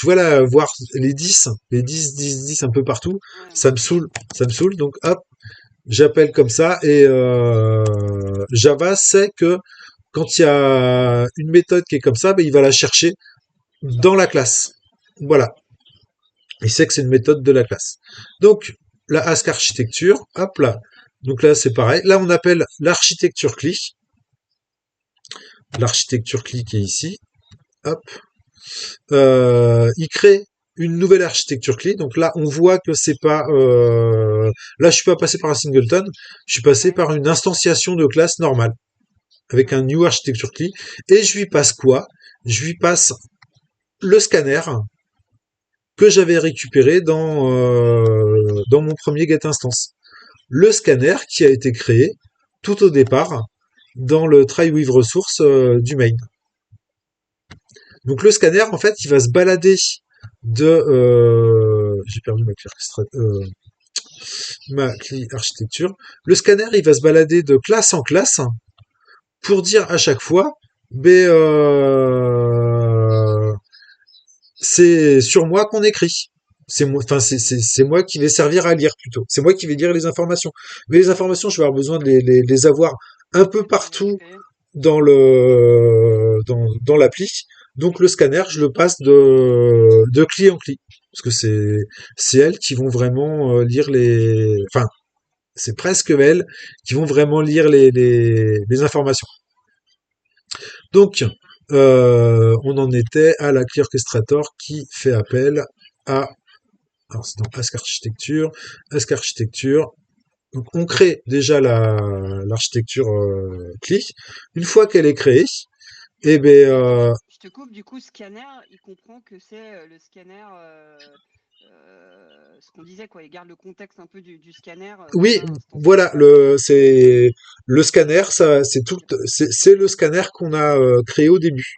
vois là, voir les 10 un peu partout, Ouais, ça me ouais. saoule, ça me saoule. Donc hop, j'appelle comme ça et Java sait que quand il y a une méthode qui est comme ça, ben, il va la chercher dans la classe. Voilà, il sait que c'est une méthode de la classe. Donc la ask architecture, hop là. Donc là c'est pareil. Là on appelle l'architecture click. L'architecture click est ici. Hop. Il crée une nouvelle architecture clé. Donc là, on voit que c'est pas. Là, je suis pas passé par un singleton. Je suis passé Ouais, par une instantiation de classe normale avec un ouais. new architecture clé. Et je lui passe quoi? Je lui passe le scanner que j'avais récupéré dans mon premier get-instance. Le scanner qui a été créé tout au départ dans le try with resource du main. Donc le scanner, en fait, il va se balader j'ai perdu ma clé architecture. Le scanner, il va se balader de classe en classe pour dire à chaque fois, c'est sur moi qu'on écrit. C'est moi, enfin c'est moi qui vais servir à lire plutôt. C'est moi qui vais lire les informations. Mais les informations, je vais avoir besoin de les avoir un peu partout dans l'appli. Donc le scanner, je le passe de cli en cli. Parce que c'est elles qui vont vraiment lire enfin, c'est presque elles qui vont vraiment lire les informations. Donc, on en était à la Clear Orchestrator qui fait appel à, alors c'est dans Ask Architecture, Ask Architecture. Donc, on crée déjà l'architecture CLI. Une fois qu'elle est créée, eh ben, Je te coupe, du coup, scanner, il comprend que c'est le scanner, ce qu'on disait, quoi. Il garde le contexte un peu du scanner dans oui, l'instance. voilà, c'est le scanner, ça, c'est le scanner qu'on a créé au début.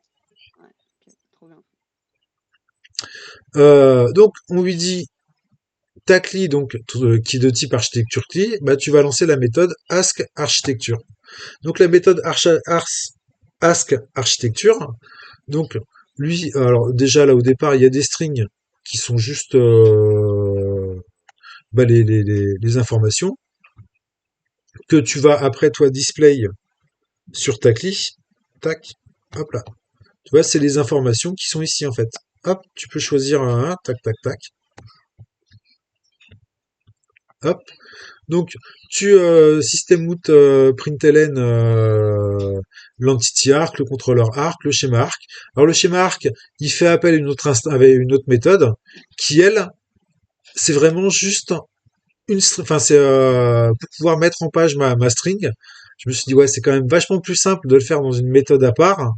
Ouais, ok, trop bien. Donc, on lui dit ta CLI, donc qui est de type architecture CLI, bah tu vas lancer la méthode ask architecture. Donc la méthode ask architecture, donc lui, alors déjà là au départ il y a des strings qui sont juste les informations que tu vas après toi display sur ta CLI, tac, hop là. Tu vois, c'est les informations qui sont ici en fait. Hop, tu peux choisir un, tac, tac, tac. Hop, donc, système out println l'entity arc, le contrôleur arc, le schéma arc. Alors le schéma arc, il fait appel à avec une autre méthode qui elle, c'est vraiment juste enfin c'est pour pouvoir mettre en page ma string. Je me suis dit ouais, c'est quand même vachement plus simple de le faire dans une méthode à part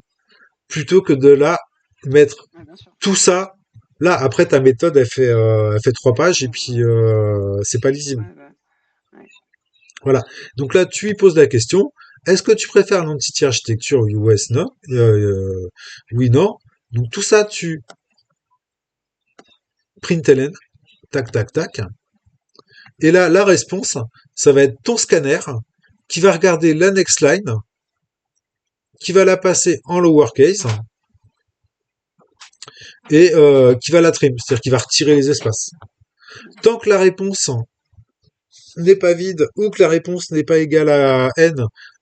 plutôt que de là mettre Ouais, bien sûr. tout ça. Là, après ta méthode, elle fait 3 pages et puis c'est pas lisible. Ouais, bah, ouais. Voilà. Donc là, tu lui poses la question. Est-ce que tu préfères l'entity architecture US non oui, non. Donc tout ça, tu println, tac, tac, tac. Et là, la réponse, ça va être ton scanner qui va regarder la next line, qui va la passer en lowercase et qui va la trim, c'est-à-dire qui va retirer les espaces. Tant que la réponse n'est pas vide ou que la réponse n'est pas égale à n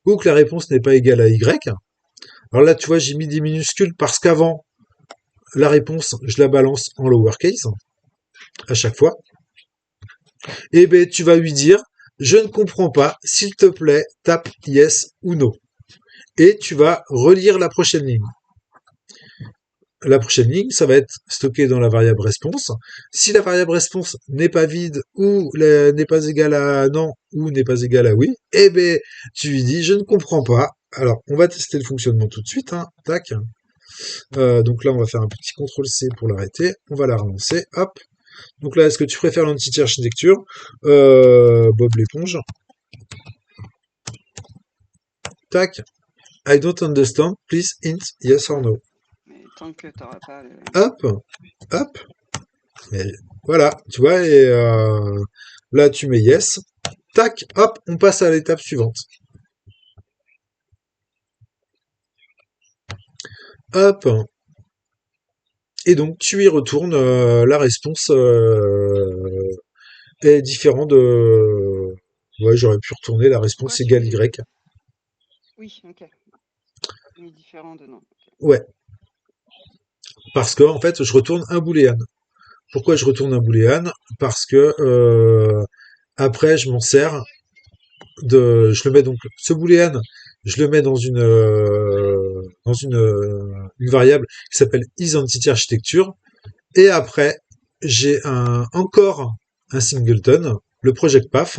ou que la réponse n'est pas égale à y. Alors là, tu vois, j'ai mis des minuscules parce qu'avant, la réponse, je la balance en lowercase à chaque fois. Et ben, tu vas lui dire, je ne comprends pas, s'il te plaît, tape yes ou no. Et tu vas relire la prochaine ligne. La prochaine ligne, ça va être stocké dans la variable response. Si la variable response n'est pas vide ou n'est pas égale à non ou n'est pas égale à oui, eh ben, tu lui dis, je ne comprends pas. Alors, on va tester le fonctionnement tout de suite. Hein. Tac. Donc là, on va faire un petit CTRL-C pour l'arrêter. On va la relancer. Hop. Donc là, est-ce que tu préfères l'entity architecture Bob l'éponge. Tac. I don't understand. Please hint yes or no. Mais tant que tu n'auras pas le... Hop. Hop. Et voilà. Tu vois, et là, tu mets yes. Tac. Hop. On passe à l'étape suivante. Hop. Et donc, tu y retournes. La réponse est différente de... Ouais, j'aurais pu retourner la Pourquoi réponse tu égale es... Y. Oui, ok. Mais différent de non. Okay. Ouais. Parce que, en fait, je retourne un booléen. Pourquoi je retourne un booléan? Parce que après, je m'en sers je le mets donc ce booléan, je le mets une variable qui s'appelle isEntityArchitecture. Et après, j'ai encore un singleton, le project path,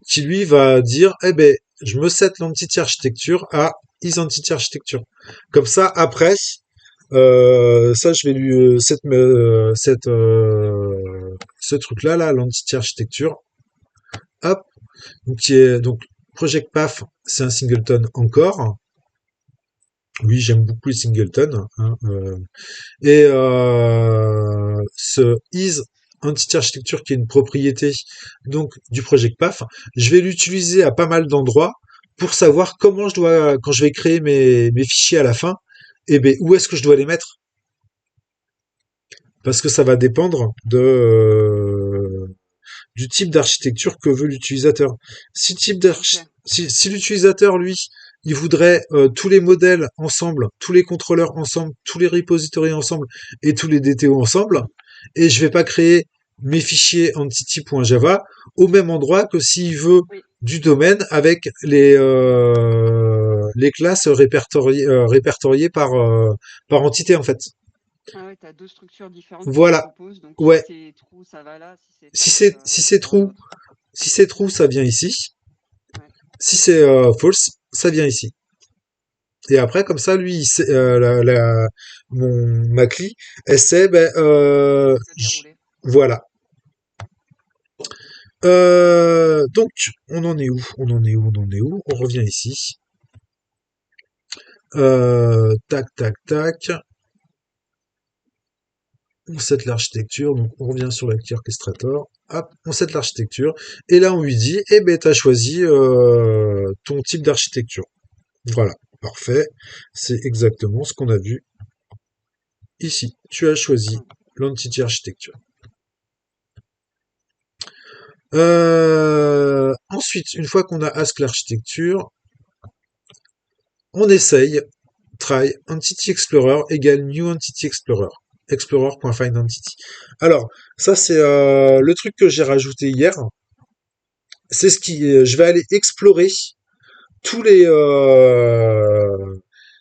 qui lui va dire, eh ben, je me set l'entity architecture à isEntityArchitecture. Comme ça, après, Ça, je vais lui ce truc-là, là, l'entity architecture. Hop, donc Project Path, c'est un singleton encore. Oui, j'aime beaucoup les singletons. Hein, et ce is entity architecture qui est une propriété donc du Project Path, je vais l'utiliser à pas mal d'endroits pour savoir comment je dois, quand je vais créer mes fichiers à la fin, et ben où est-ce que je dois les mettre, parce que ça va dépendre du type d'architecture que veut l'utilisateur. Ok. Si l'utilisateur, lui, il voudrait tous les modèles ensemble, tous les contrôleurs ensemble, tous les repositories ensemble et tous les DTO ensemble, et je vais pas créer mes fichiers entity.java au même endroit que s'il veut Oui. du domaine avec les classes répertoriées par entité en fait. Ah ouais, tu as deux structures différentes qui se Voilà. proposent. Donc si Ouais. c'est true, ça va là. Si c'est Si false, c'est si c'est ça va dans true, l'autre. si c'est true, ça vient ici. Ouais. Si c'est false, ça vient ici. Et après, comme ça, lui, ma CLI, elle sait, ben, Comment se dérouler. voilà. Donc, on en est où? On en est où? On en est où? On revient ici. Tac, tac, tac. On set l'architecture. Donc, on revient sur l'active orchestrator. Hop, on set l'architecture. Et là, on lui dit, eh ben, t'as choisi ton type d'architecture. Voilà. Parfait. C'est exactement ce qu'on a vu ici. Tu as choisi Mm. l'entity architecture. Ensuite, une fois qu'on a ask l'architecture, on essaye try entity explorer égale new entity explorer. Explorer.findEntity. Alors, ça c'est le truc que j'ai rajouté hier. C'est ce qui, je vais aller explorer tous les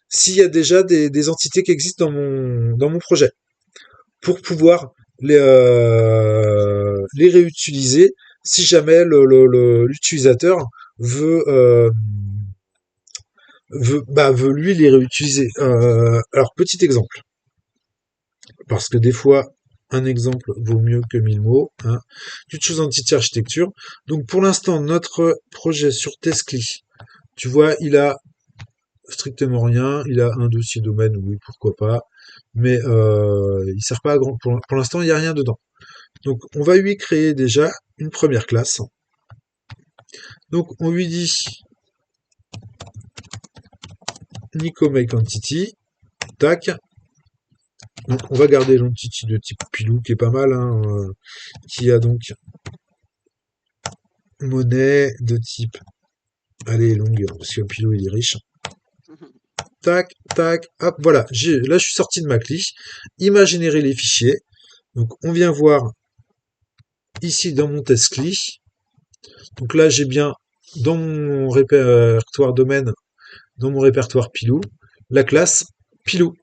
s'il y a déjà des entités qui existent dans mon projet pour pouvoir les réutiliser si jamais l'utilisateur veut, veut lui les réutiliser. Alors, petit exemple, parce que des fois, un exemple vaut mieux que 1000 mots. Hein. Tu te choses entity architecture. Donc, pour l'instant, notre projet sur Tescli, tu vois, il a strictement rien. Il a un dossier domaine, oui, pourquoi pas. Mais il sert pas à grand. Pour l'instant, il n'y a rien dedans. Donc, on va lui créer déjà une première classe. Donc, on lui dit Nico make entity. Tac. Donc, on va garder l'entity de type pilou qui est pas mal, hein, qui a donc monnaie de type, allez, longue, parce que pilou il est riche. Tac, tac, hop, voilà. Là, je suis sorti de ma CLI. Il m'a généré les fichiers. Donc, on vient voir ici dans mon test CLI. Donc là, j'ai bien dans mon répertoire domaine, dans mon répertoire pilou, la classe pilou,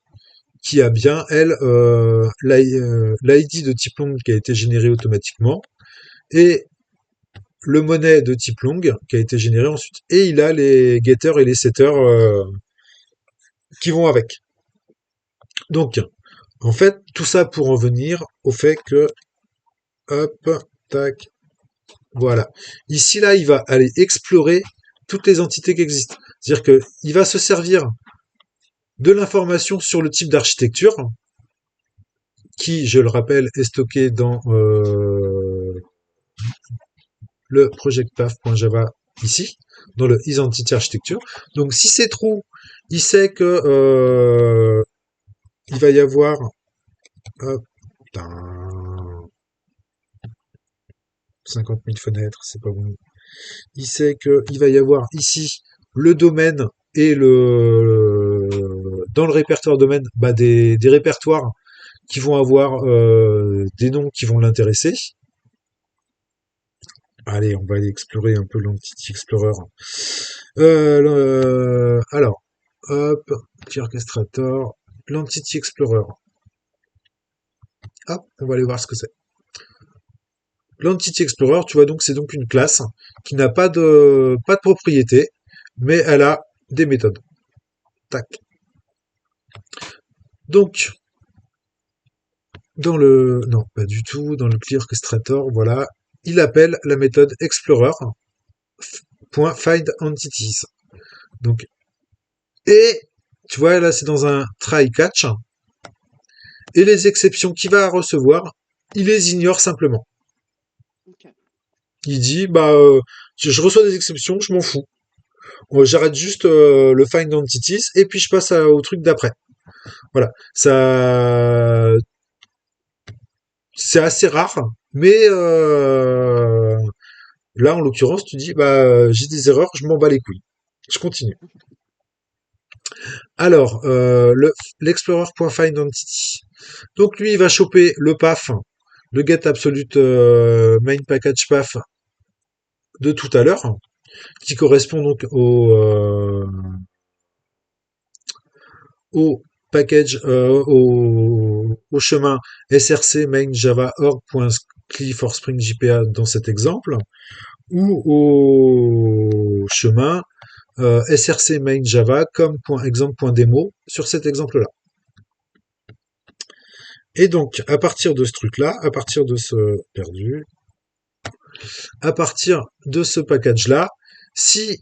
qui a bien, elle, l'ID de type long qui a été généré automatiquement, et le monnaie de type long qui a été généré ensuite. Et il a les getters et les setters qui vont avec. Donc, en fait, tout ça pour en venir au fait que, hop, tac, voilà. Ici, là, il va aller explorer toutes les entités qui existent. C'est-à-dire qu'il va se servir de l'information sur le type d'architecture, qui, je le rappelle, est stocké dans le projectpath.java ici, dans le isEntity architecture. Donc, si c'est true, il sait que il va y avoir 50 000 fenêtres, c'est pas bon. Il sait qu'il va y avoir ici le domaine et dans le répertoire domaine, des répertoires qui vont avoir des noms qui vont l'intéresser. Allez, on va aller explorer un peu l'Entity Explorer. Alors, hop, petit orchestrator, l'Entity Explorer. Hop, on va aller voir ce que c'est. L'Entity Explorer, tu vois donc, c'est donc une classe qui n'a pas de propriété, mais elle a des méthodes. Tac. Donc, non, pas du tout, dans le Clear Orchestrator, voilà, il appelle la méthode explorer.findEntities. Donc, et, tu vois, là, c'est dans un try-catch, et les exceptions qu'il va recevoir, il les ignore simplement. Ok. Il dit, je reçois des exceptions, je m'en fous. J'arrête juste le find entities et puis je passe au truc d'après. Voilà, ça, c'est assez rare, mais là en l'occurrence, tu dis, j'ai des erreurs, je m'en bats les couilles. Je continue. Alors, l'explorer.findEntity. Donc lui, il va choper le path, le get absolute main package path de tout à l'heure, qui correspond donc au package, au chemin src main java org.cli for spring jpa dans cet exemple, ou au chemin src main java com.exemple.demo sur cet exemple-là. Et donc, à partir de ce truc-là, à partir de ce perdu, à partir de ce package-là, si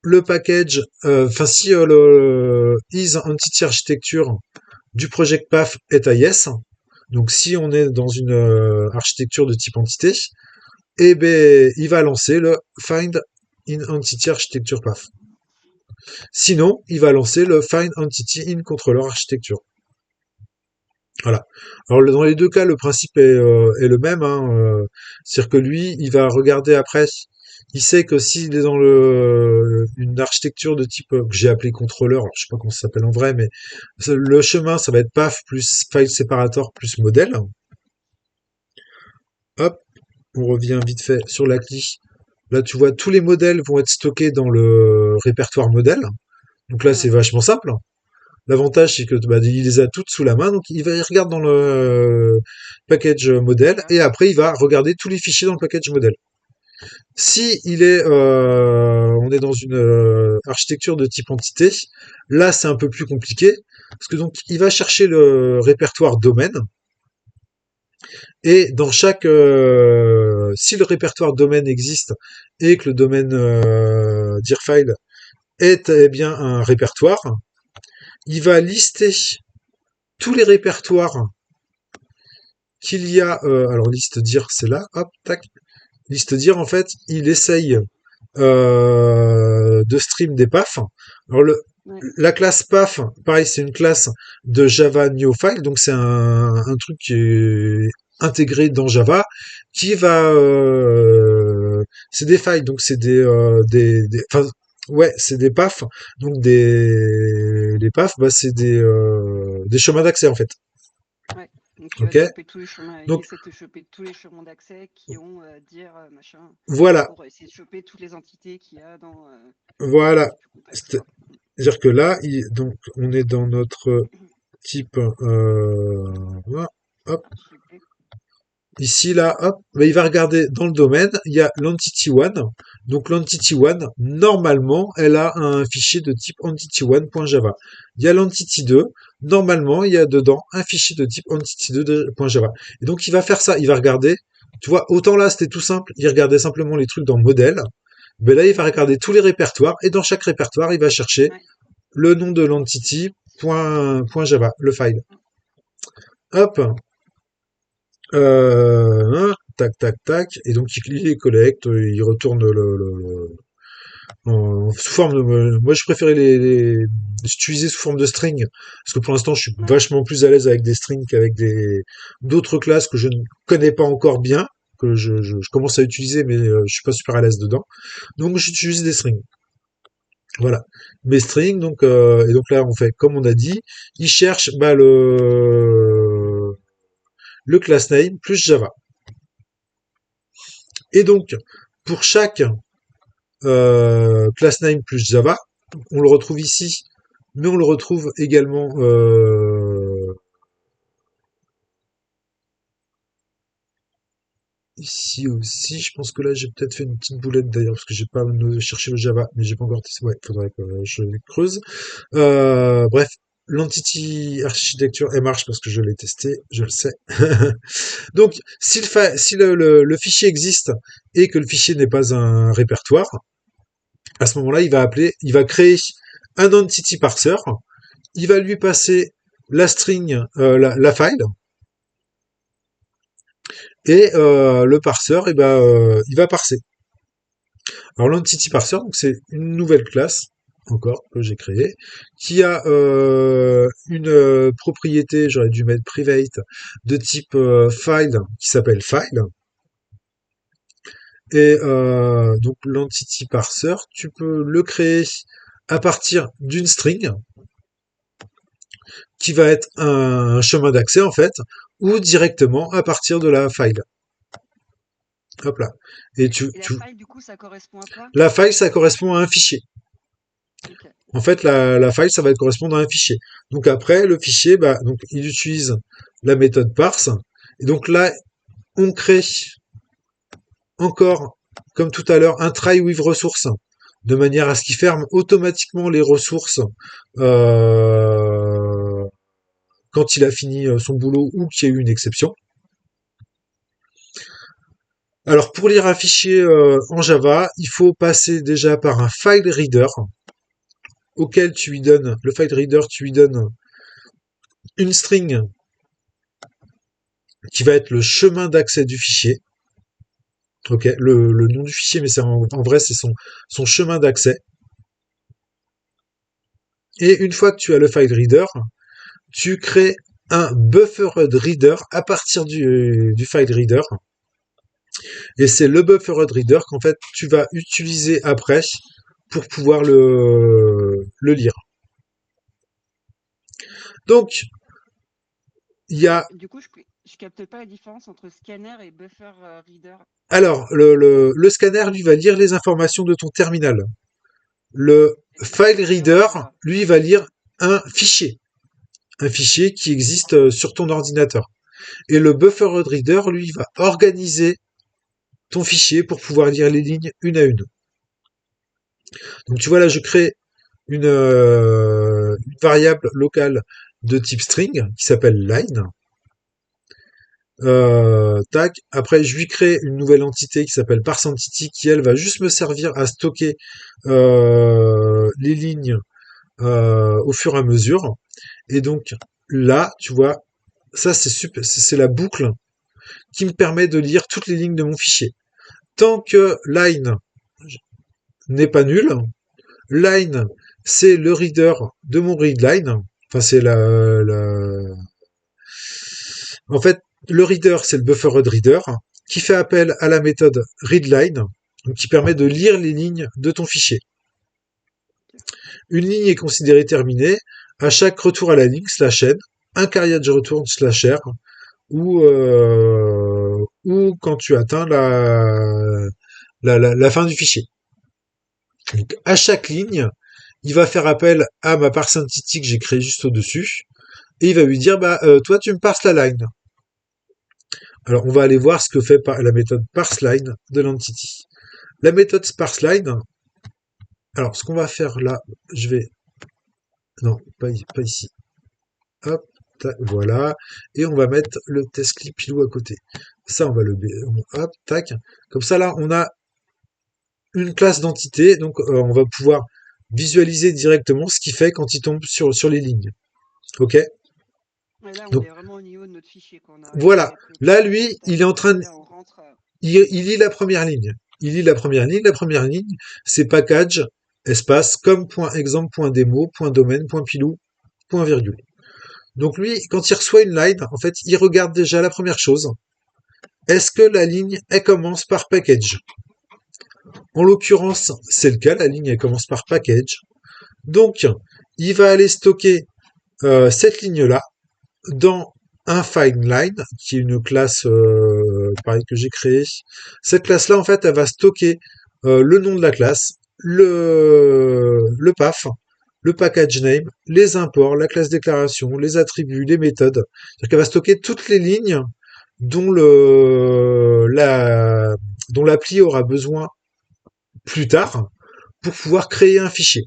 le package, si le is entity architecture du project path est à yes, donc si on est dans une architecture de type entité, eh ben il va lancer le find in entity architecture path. Sinon, il va lancer le find entity in controller architecture. Voilà. Alors dans les deux cas, le principe est le même. Hein, c'est-à-dire que lui, il va regarder après. Il sait que s'il est dans une architecture de type que j'ai appelé contrôleur, je sais pas comment ça s'appelle en vrai, mais le chemin, ça va être path plus file separator plus modèle. Hop, on revient vite fait sur la CLI. Là, tu vois, tous les modèles vont être stockés dans le répertoire modèle. Donc là, c'est Ouais. vachement simple. L'avantage, c'est que il les a toutes sous la main, donc il regarde dans le package modèle et Package. après il va regarder tous les fichiers dans le package modèle. Si on est dans une architecture de type entité, là c'est un peu plus compliqué parce que donc il va chercher le répertoire domaine et dans chaque, si le répertoire domaine existe et que le domaine dirfile est bien un répertoire, il va lister tous les répertoires qu'il y a, alors liste dir c'est là, hop, tac, liste dir en fait, il essaye de stream des paths. Alors Ouais. la classe path, pareil, c'est une classe de Java NeoFile, donc c'est un truc qui est intégré dans Java, qui va, c'est des files, donc c'est enfin, ouais, c'est des paths, donc les paths, c'est des chemins d'accès en fait. Ouais. Donc tu vas Ok, choper tous les chemins, il donc essaie de choper tous les chemins d'accès qui ont dire machin voilà, pour essayer de choper toutes les entités qu'il y a dans voilà. le contexte quoi. C'est-à-dire que là, donc, on est dans notre type, voilà, hop, Archipel. ici, là, hop, il va regarder dans le domaine, il y a l'entity one. Donc, l'entity one, normalement, elle a un fichier de type entity1.java. Il y a l'entity 2, normalement, il y a dedans un fichier de type entity2.java. Et donc, il va faire ça, il va regarder, tu vois, autant là, c'était tout simple, il regardait simplement les trucs dans le modèle, mais là, il va regarder tous les répertoires, et dans chaque répertoire, il va chercher Ouais. le nom de l'entity.java, le file. Hop, tac, tac, tac, et donc il collecte, il retourne sous forme de. Moi, je préférais les utiliser sous forme de string, parce que pour l'instant, je suis Ouais. vachement plus à l'aise avec des strings qu'avec d'autres classes que je ne connais pas encore bien, que je commence à utiliser, mais je suis pas super à l'aise dedans. Donc, j'utilise des strings. Voilà. Mes strings, donc, et donc là, on fait comme on a dit, il cherche le class name plus Java. Et donc, pour chaque class name plus Java, on le retrouve ici, mais on le retrouve également ici aussi. Je pense que là, j'ai peut-être fait une petite boulette d'ailleurs, parce que j'ai pas cherché le Java, mais j'ai pas encore testé. Ouais, faudrait que je creuse. Bref. l'entity architecture, elle marche parce que je l'ai testé, je le sais. Donc, si le fichier existe et que le fichier n'est pas un répertoire, à ce moment-là, il va créer un entity parser, il va lui passer la string, la file, et le parseur, il va parser. Alors l'entity parser, donc c'est une nouvelle classe encore que j'ai créée, qui a une propriété, j'aurais dû mettre private, de type file, qui s'appelle file. Et donc l'entity parser, tu peux le créer à partir d'une string, qui va être un chemin d'accès en fait, ou directement à partir de la file. Hop là. Et Et la file, du coup, ça correspond à quoi? la file, ça correspond à un fichier. Ok. En fait, la file, ça va correspondre à un fichier. Donc après, le fichier, donc il utilise la méthode parse. Et donc là, on crée encore, comme tout à l'heure, un try with resource, de manière à ce qu'il ferme automatiquement les ressources euh, quand il a fini son boulot ou qu'il y a eu une exception. Alors pour lire un fichier en Java, il faut passer déjà par un file reader auquel tu lui donnes, le file reader, tu lui donnes une string qui va être le chemin d'accès du fichier. Ok, le nom du fichier, mais en vrai, c'est son chemin d'accès. Et une fois que tu as le file reader, tu crées un buffered reader à partir du file reader. Et c'est le buffered reader qu'en fait tu vas utiliser après pour pouvoir le lire. Donc, il y Mais a. du coup, je capte pas la différence entre scanner et buffer reader. Alors, le scanner, lui, va lire les informations de ton terminal. Le file reader, Je vois. lui, va lire un fichier. Un fichier qui existe sur ton ordinateur. Et le buffered reader, lui, va organiser ton fichier pour pouvoir lire les lignes une à une. Donc tu vois là, je crée une variable locale de type string qui s'appelle line. Tac. Après, je lui crée une nouvelle entité qui s'appelle parseEntity qui, elle, va juste me servir à stocker les lignes au fur et à mesure. Et donc là, tu vois, ça c'est super, c'est la boucle qui me permet de lire toutes les lignes de mon fichier. Tant que line n'est pas nul, line c'est le reader de mon readline. Enfin, c'est en fait, le reader, c'est le buffered reader qui fait appel à la méthode readline, donc qui permet de lire les lignes de ton fichier. Une ligne est considérée terminée à chaque retour à la ligne /n, un carriage return /r, ou quand tu atteins la fin du fichier. Donc, à chaque ligne, il va faire appel à ma parse entity que j'ai créée juste au-dessus, et il va lui dire, toi, tu me parses la line. Alors, on va aller voir ce que fait la méthode parseLine de l'entity. La méthode parseLine, alors, ce qu'on va faire là, je vais... Non, pas ici. Hop, tac, voilà. Et on va mettre le test clip pilou à côté. Ça, on va hop, tac. Comme ça, là, on a une classe d'entité, donc on va pouvoir visualiser directement ce qu'il fait quand il tombe sur les lignes. Ok. Et là, on Donc, est vraiment au niveau de notre fichier qu'on a réussi voilà. à être le Là, plus lui, il est stable. en train Et de... là, on rentre. Il lit la première ligne. Il lit la première ligne. La première ligne, c'est package, espace, com.exemple.demo.domaine.pilou, point virgule. Donc lui, quand il reçoit une line, en fait, il regarde déjà la première chose. Est-ce que la ligne, elle commence par package? En l'occurrence, c'est le cas, la ligne, elle commence par package. Donc, il va aller stocker cette ligne-là dans un find_line, qui est une classe pareil que j'ai créée. Cette classe-là, en fait, elle va stocker le nom de la classe, le path, le package name, les imports, la classe déclaration, les attributs, les méthodes. C'est-à-dire qu'elle va stocker toutes les lignes dont dont l'appli aura besoin plus tard pour pouvoir créer un fichier.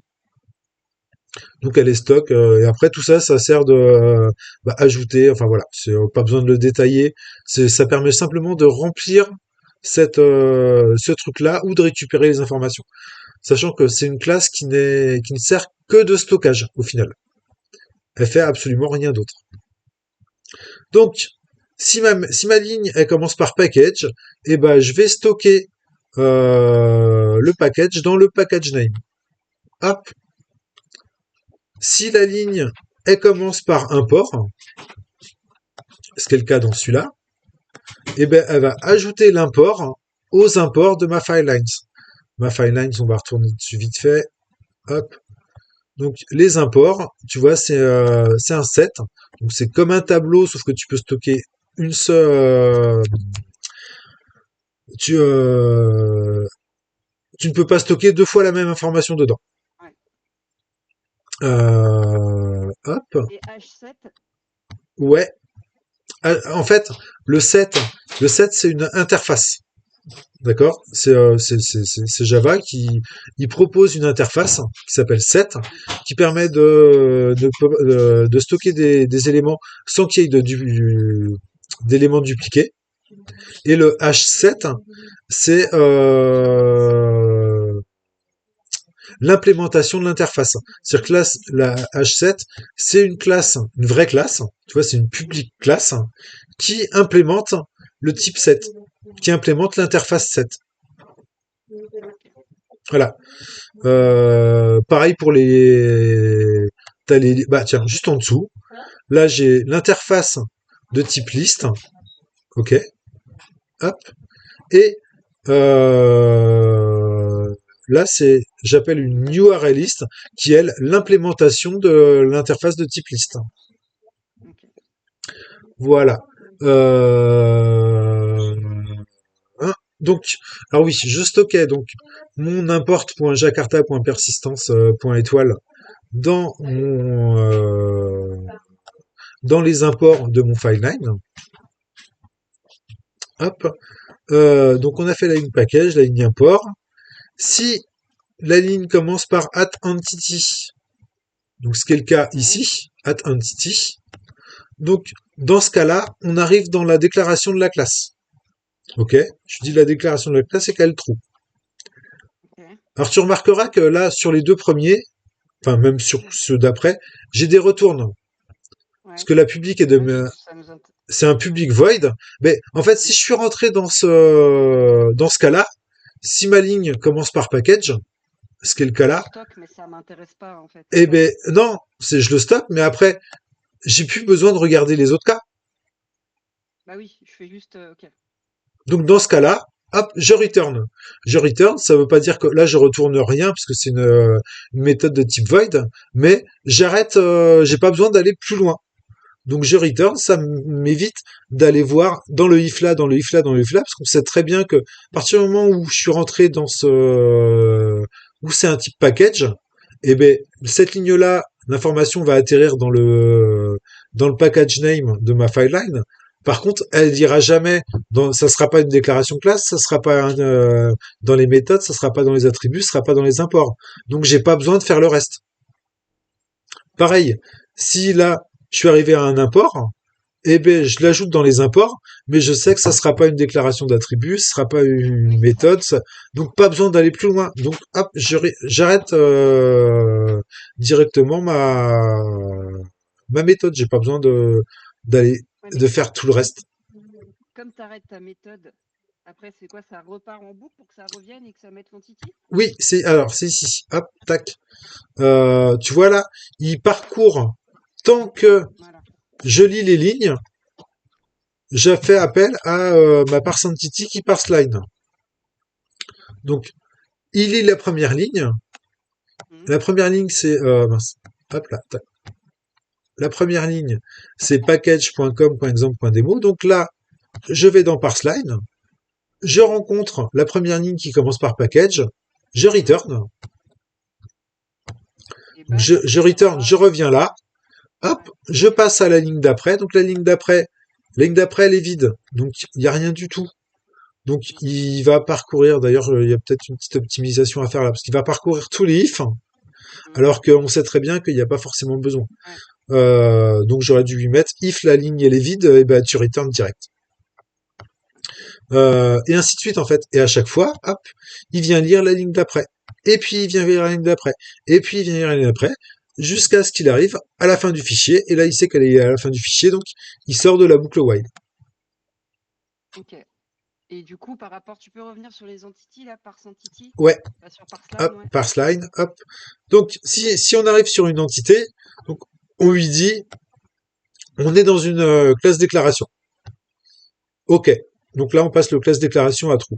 Donc elle est stock, et après tout ça, ça sert de ajouter, enfin voilà, c'est pas besoin de le détailler. Ça permet simplement de remplir ce truc-là ou de récupérer les informations. Sachant que c'est une classe qui ne sert que de stockage au final. Elle fait absolument rien d'autre. Donc, si ma ligne elle commence par package, eh ben je vais stocker le package dans le package name. Hop. Si la ligne elle commence par import, ce qui est le cas dans celui-là, eh ben elle va ajouter l'import aux imports de ma file lines. Ma file lines, on va retourner dessus vite fait. Hop. Donc les imports, tu vois, c'est un set. Donc c'est comme un tableau, sauf que tu peux stocker une seule. Tu, euh, tu ne peux pas stocker deux fois la même information dedans. Ouais. Hop. Et H7, Ouais. En fait, le set, c'est une interface. D'accord? C'est Java qui il propose une interface qui s'appelle set, qui permet de stocker des éléments sans qu'il y ait d'éléments dupliqués. Et le H7, c'est l'implémentation de l'interface. C'est-à-dire que là, la H7, c'est une classe, une vraie classe, tu vois, c'est une public classe qui implémente le type set, qui implémente l'interface set. ok. Voilà. Pareil pour bah tiens, juste en dessous. Là, j'ai l'interface de type list. Ok. Hop. Et là, j'appelle une URL list qui est l'implémentation de l'interface de type list. Ok. Voilà. Hein, donc, alors oui, je stockais donc mon import.jakarta.persistance.étoile dans dans les imports de mon filename. Hop. Donc on a fait la ligne package, la ligne import. Si la ligne commence par @entity, donc ce qui est le cas Ouais. ici, @entity. Donc dans ce cas-là, on arrive dans la déclaration de la classe. Ok. Je dis la déclaration de la classe et qu'elle true. Ok. Alors tu remarqueras que là, sur les deux premiers, enfin même sur ceux d'après, j'ai des retournes. Parce Ouais. que la public est Ouais, ça nous c'est un ouais. public void. Mais en fait, si Mm. je suis rentré dans ce cas-là, si ma ligne commence par package, ce qui est le cas Je le là, stocke, mais ça m'intéresse pas en fait, c'est eh ça? ben non, je le stoppe, mais après, j'ai plus besoin de regarder les autres cas. Bah oui, je fais juste. Ok. Donc dans ce cas-là, hop, je return. Je return, ça veut pas dire que là je retourne rien parce que c'est une méthode de type void, mais j'arrête, j'ai pas besoin d'aller plus loin. Donc je return, ça m'évite d'aller voir dans le if là, dans le if là, dans le if là, parce qu'on sait très bien que à partir du moment où je suis rentré où c'est un type package, eh ben cette ligne-là, l'information va atterrir dans le package name de ma file line. Par contre, elle dira jamais, ça sera pas une déclaration classe, ça sera pas dans les méthodes, ça sera pas dans les attributs, ça sera pas dans les imports. Donc j'ai pas besoin de faire le reste. Pareil, si là je suis arrivé à un import, eh ben je l'ajoute dans les imports, mais je sais que ça sera pas une déclaration d'attribut, ce sera pas Oui, une c'est ça. méthode, donc pas besoin d'aller plus loin. Donc hop, j'arrête directement ma méthode. J'ai pas besoin d'aller Ouais, mais de faire tout le reste. comme tu arrêtes ta méthode, après c'est quoi? Ça repart en boucle pour que ça revienne et que ça mette l'entity? Oui, c'est ici. Hop, tac. Tu vois là, il parcourt tant que Voilà. je lis les lignes, je fais appel à ma parse entity qui parse line. Donc il lit la première ligne. Mhm. La première ligne, c'est mince. Hop là. Tac. La première ligne, c'est package.com.exemple.demo. Donc là, je vais dans parseline. Je rencontre la première ligne qui commence par package. Je Mhm. return. Et Donc bam, je ça return, je repart. reviens là. Hop, Ouais. je passe à la ligne d'après. Donc la ligne d'après, elle est vide. Donc il n'y a rien du tout. Donc Mm. il va parcourir, d'ailleurs il y a peut-être une petite optimisation à faire là, parce qu'il va parcourir tous les ifs. Mm. alors qu'on sait très bien qu'il n'y a pas forcément besoin. Ouais. Donc j'aurais dû lui mettre if la ligne elle est vide, et ben tu return direct. Et ainsi de suite en fait. Et à chaque fois, hop, il vient lire la ligne d'après. Et puis il vient lire la ligne d'après. Et puis il vient lire la ligne d'après, jusqu'à ce qu'il arrive à la fin du fichier. Et là, il sait qu'elle est à la fin du fichier, donc il sort de la boucle while. Ok. Et du coup, par rapport, tu peux revenir sur les entities, là, parse entity, Ouais, sur hop, parseline, ouais. parse line, hop. Donc si on arrive sur une entité, donc on lui dit, on est dans une classe déclaration. Ok. Donc là, on passe le classe déclaration à true.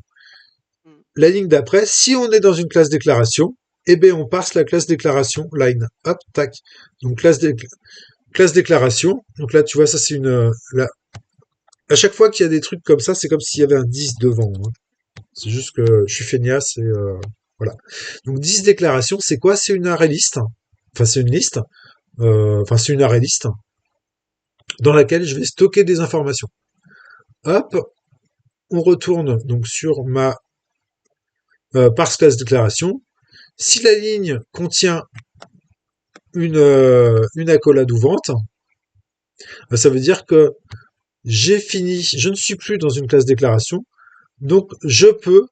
Mm. La ligne d'après, si on est dans une classe déclaration, eh bien, on parse la classe déclaration line. Hop, tac. Donc, classe déclaration. Donc là, tu vois, ça, c'est à chaque fois qu'il y a des trucs comme ça, c'est comme s'il y avait un 10 devant, hein. C'est Ouais. juste que je suis feignasse et voilà. Donc, 10 déclarations, c'est quoi? C'est une array list. Enfin, c'est une liste. Enfin, c'est une array list dans laquelle je vais stocker des informations. Hop, on retourne donc sur ma parse classe déclaration. Si la ligne contient une accolade ouverte, ça veut dire que j'ai fini, je ne suis plus dans une classe déclaration, donc je peux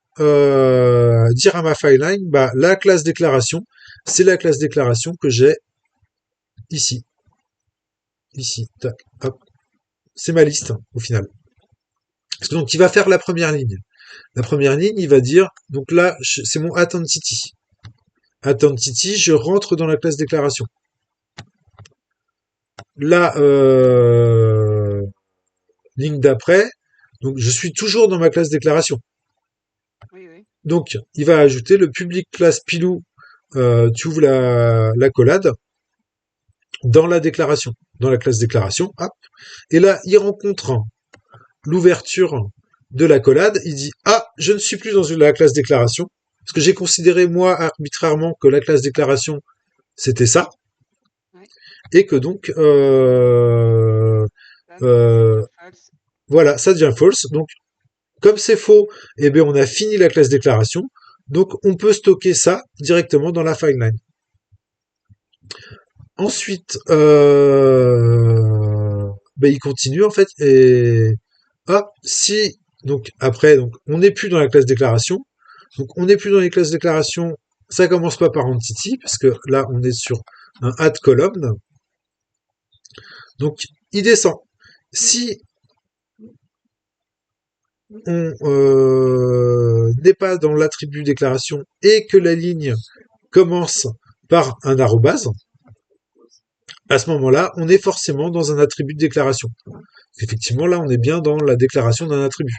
dire à ma fileline, bah, la classe déclaration, c'est la classe déclaration que j'ai ici. Ici, tac, hop. C'est ma liste, au final. Donc il va faire la première ligne. La première ligne, il va dire, donc là, c'est mon attentity. Attentity, je rentre dans la classe déclaration. Là, ligne d'après, donc je suis toujours dans ma classe déclaration. Oui, oui. Donc, il va ajouter le public class pilou, tu ouvres l'accolade dans la déclaration, dans la classe déclaration, hop. Et là, il rencontre l'ouverture de l'accolade, il dit ah, je ne suis plus dans la classe déclaration, parce que j'ai considéré moi arbitrairement que la classe déclaration c'était ça, Ouais. et que donc Bam, ça euh, devient false. voilà, ça devient false. Donc comme c'est faux, eh bien on a fini la classe déclaration, donc on peut stocker ça directement dans la fileline. Ensuite, ben, il continue en fait et hop, si donc après donc on n'est plus dans la classe déclaration, donc on n'est plus dans les classes déclaration, ça commence pas par entity parce que là on est sur un add column, donc il descend. Si on n'est pas dans l'attribut déclaration et que la ligne commence par un arrobase, à ce moment-là, on est forcément dans un attribut de déclaration. Effectivement, là, on est bien dans la déclaration d'un attribut.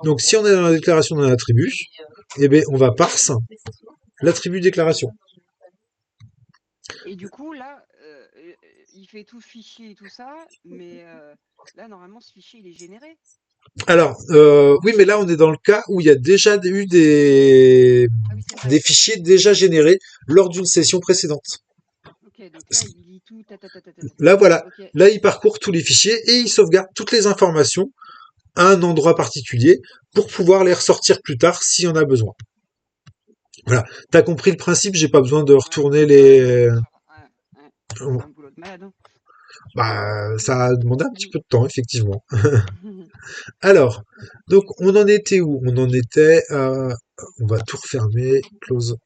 Donc, si on est dans la déclaration d'un attribut, eh bien, on va parse l'attribut déclaration. Et du coup, là, il fait tout ce fichier et tout ça, mais là, normalement, ce fichier, il est généré. Alors, oui, mais là, on est dans le cas où il y a déjà eu Ah oui, c'est des vrai. fichiers déjà générés lors d'une session précédente. Ok, donc là, il lit tout, ta, ta, ta, ta, ta, ta, ta. Là, voilà. Ok, Là, il parcourt tous les fichiers et il sauvegarde toutes les informations à un endroit particulier pour pouvoir les ressortir plus tard s'il y en a besoin. Voilà. T'as compris le principe, j'ai pas besoin de ouais, retourner ouais, ouais, bien sûr. Ouais, ouais. C'est un boulot de malade, hein. Bah, ça a demandé un petit peu de temps, effectivement. Alors, donc, on en était où? On en était, on va tout refermer, close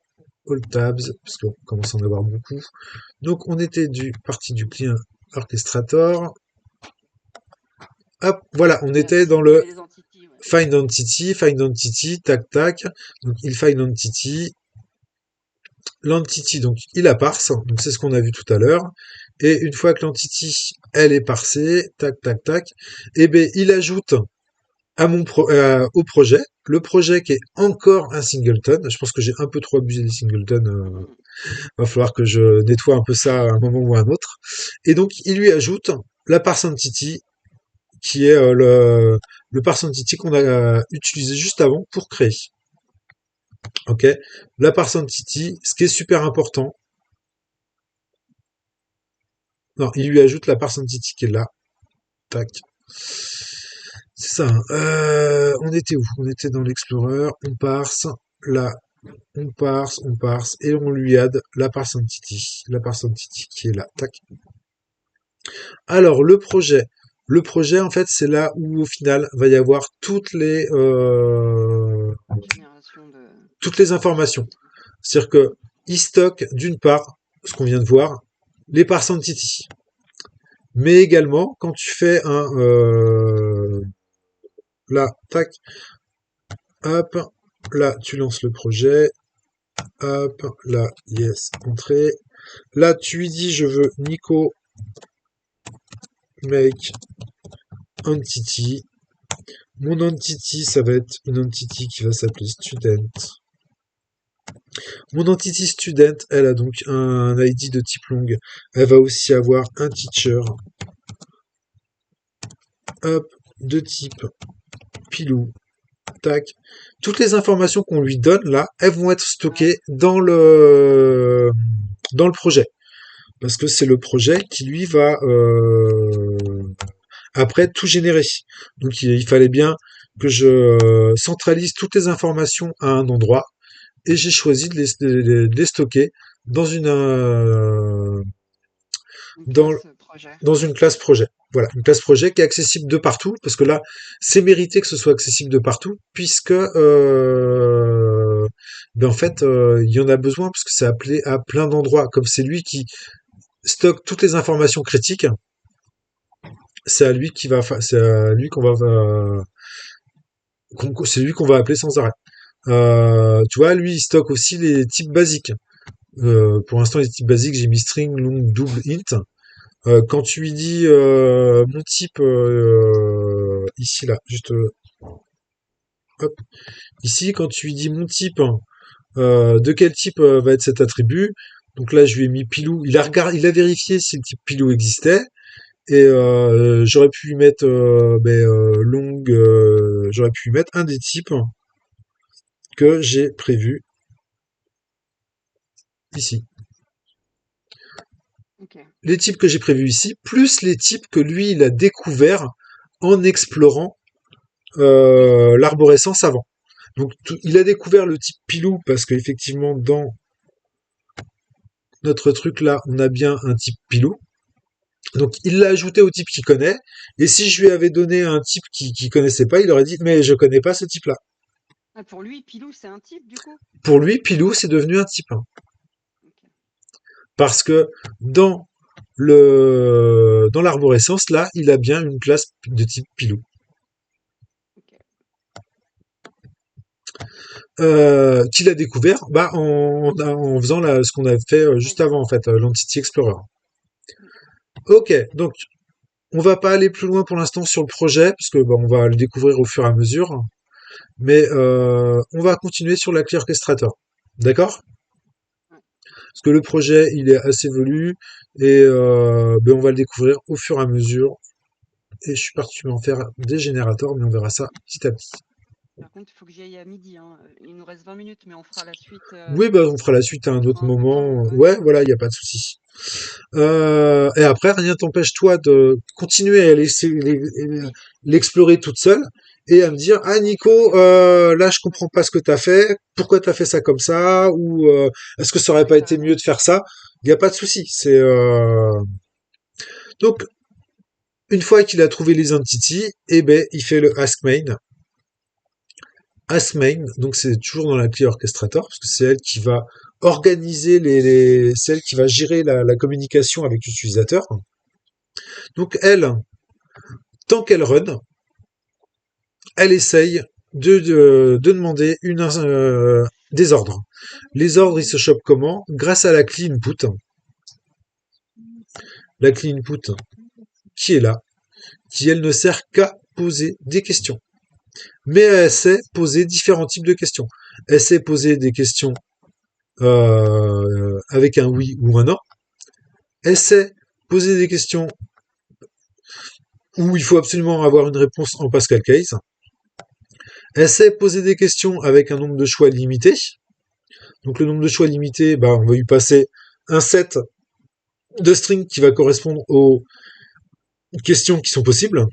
all tabs, parce qu'on commence à en avoir beaucoup. Donc, on était parti du client orchestrator. Hop, voilà, on Ouais, était c'est dans lui qui le met les entités, ouais. find entity, tac, tac. Donc, il find entity. L'entity, donc, il la parse. Donc, c'est ce qu'on a vu tout à l'heure. Et une fois que l'entity, elle est parsée, tac, tac, tac, eh ben, il ajoute au projet. Le projet qui est encore un singleton. Je pense que j'ai un peu trop abusé des singletons. Mhm. Va falloir que je nettoie un peu ça à un moment ou à un autre. Et donc, il lui ajoute la parse entity qui est le parse entity qu'on a utilisé juste avant pour créer. Ok. La parse entity, ce qui est super important. Non, il lui ajoute la parse entity qui est là. Tac. C'est ça. On était où? On était dans l'Explorer. On parse. Là, on parse, et on lui add la parse entity qui est là, tac. Alors, le projet, en fait, c'est là où, au final, va y avoir Génération de toutes les informations. C'est-à-dire que il stocke, d'une part, ce qu'on vient de voir, les parse entity. Mais également, quand tu fais là, tac, hop, là, tu lances le projet, hop, là, yes, entrée. Là, tu lui dis, je veux Nico make entity. Mon entity, ça va être une entity qui va s'appeler student. Mon entity student, elle a donc un ID de type long. Elle va aussi avoir un teacher. Hop, de type pilou. Tac. Toutes les informations qu'on lui donne là, elles vont être stockées dans le projet. Parce que c'est le projet qui lui va après tout générer. Donc il fallait bien que je centralise toutes les informations à un endroit et j'ai choisi de les stocker dans une dans, classe projet. dans une classe projet. Voilà, une classe projet qui est accessible de partout, parce que là, c'est mérité que ce soit accessible de partout, puisque ben en fait, il y en a besoin, parce que c'est appelé à plein d'endroits. Comme c'est lui qui stocke toutes les informations critiques, c'est à lui qu'on va, c'est lui qu'on va appeler sans arrêt. Tu vois, lui, il stocke aussi les types basiques. Pour l'instant, les types basiques, j'ai mis string, long, double, int. Quand tu lui dis mon type ici là, juste hop, ici, quand tu lui dis mon type, de quel type va être cet attribut, donc là je lui ai mis pilou, il a vérifié si le type pilou existait, et j'aurais pu lui mettre long, j'aurais pu lui mettre un des types que j'ai prévu ici. Ok. Les types que j'ai prévus ici, plus les types que lui il a découvert en explorant l'arborescence avant. Donc il a découvert le type pilou parce qu'effectivement dans notre truc là, on a bien un type pilou. Donc il l'a ajouté au type qu'il connaît. Et si je lui avais donné un type qu'il connaissait pas, il aurait dit mais je connais pas ce type là. Ah, pour lui, Pilou, c'est un type du coup? Pour lui, pilou c'est devenu un type 1. Ok. Parce que dans l'arborescence là, il a bien une classe de type pilou. Ok. Qu'il a découvert en faisant ce qu'on a fait Oui. juste avant en fait, l'Entity Explorer. Mm. Ok, donc on va pas aller plus loin pour l'instant sur le projet, parce que on va le découvrir au fur et à mesure, mais on va continuer sur la Clear Orchestrator. D'accord? Ouais. Parce que le projet, il est assez velu, et on va le découvrir au fur et à mesure. Et je suis parti en faire des générateurs, mais on verra ça petit à petit. Par contre, il faut que j'y aille à midi, hein. Il nous reste 20 minutes, mais on fera la suite Oui, on fera la suite à un quand tu autre auras un peu de temps. moment. Ouais. Ouais, voilà, il n'y a pas de souci. Et après, rien t'empêche toi de continuer à Oui, l'explorer toute seule et à me dire, je ah continuerai. Nico, là je comprends pas ce que t'as fait, pourquoi t'as fait ça comme ça, ou est-ce que ça aurait Ouais, pas été carrément. mieux de faire ça? Il n'y a pas de souci. Donc une fois qu'il a trouvé les entities, il fait le ask main. Ask main, donc c'est toujours dans l'appli orchestrator parce que c'est elle qui va organiser c'est elle qui va gérer la communication avec l'utilisateur. Donc elle, tant qu'elle run, elle essaye de demander des ordres. Les ordres, ils se chopent comment? Grâce à la clean input. La clean input qui est là, qui elle ne sert qu'à poser des questions. Mais elle sait poser différents types de questions. Elle sait poser des questions avec un oui ou un non. Elle sait poser des questions où il faut absolument avoir une réponse en Pascal Case. Elle sait poser des questions avec un nombre de choix limité. Donc le nombre de choix limité, on va lui passer un set de strings qui va correspondre aux questions qui sont possibles.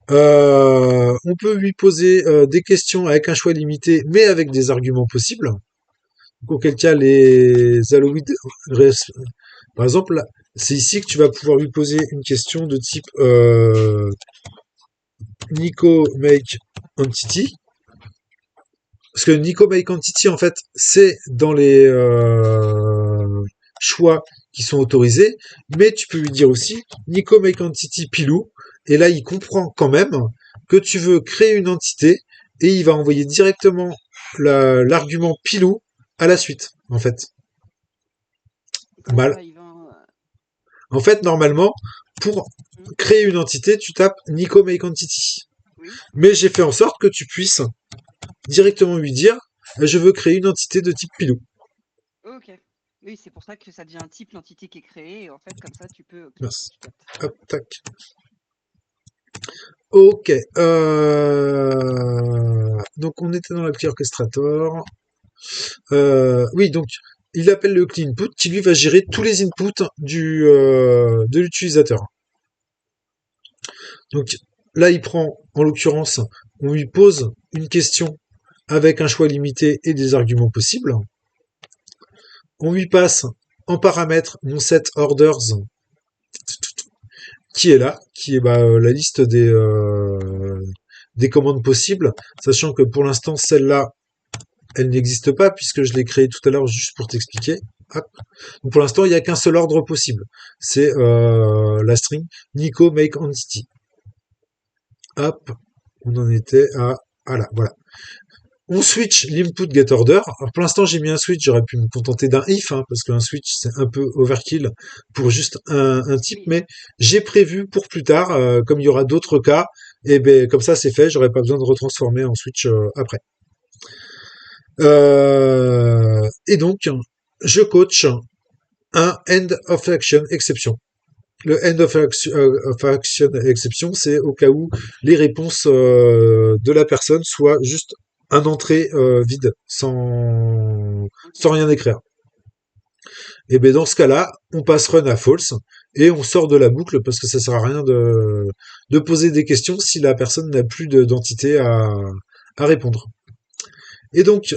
On peut lui poser des questions avec un choix limité, mais avec des arguments possibles. Donc, auquel cas, les alloïdes, par exemple, là, c'est ici que tu vas pouvoir lui poser une question de type Nico make entity. Parce que Nico make entity, en fait, c'est dans les choix qui sont autorisés, mais tu peux lui dire aussi Nico make entity pilou, et là il comprend quand même que tu veux créer une entité, et il va envoyer directement l'argument pilou à la suite, en fait. Comment Mal. ça, il va... En fait, normalement, pour Hmm, créer une entité, tu tapes Nico make entity. oui, Mais j'ai fait en sorte que tu puisses directement lui dire je veux créer une entité de type pilou. ok. Oui, c'est pour ça que ça devient un type, l'entité qui est créée, et en fait, comme ça, tu peux... Ok, Merci. je capte. Hop, tac. Ok. Donc on était dans l'appli Orchestrator. Oui, donc il appelle le clean input qui lui va gérer tous les inputs de l'utilisateur. Donc là, il prend, en l'occurrence, on lui pose une question avec un choix limité et des arguments possibles. On lui passe en paramètre mon set orders qui est là, qui est la liste des commandes possibles, sachant que pour l'instant, celle-là, elle n'existe pas puisque je l'ai créée tout à l'heure juste pour t'expliquer. Hop. Donc pour l'instant, il n'y a qu'un seul ordre possible. C'est la string Nico make entity. Hop, on en était à... Voilà. On switch l'input get order. Alors pour l'instant, j'ai mis un switch, j'aurais pu me contenter d'un if, hein, parce qu'un switch, c'est un peu overkill pour juste un type, Oui. mais j'ai prévu pour plus tard, comme il y aura d'autres cas, et ben comme ça c'est fait, j'aurais pas besoin de retransformer en switch après. Et donc, je coach un end of action exception. Le end of action exception, c'est au cas où les réponses de la personne soient juste un entrée vide, sans Ok. rien écrire. Et bien dans ce cas-là, on passe run à false et on sort de la boucle parce que ça sert à rien de poser des questions si la personne n'a plus d'entité à répondre. Et donc,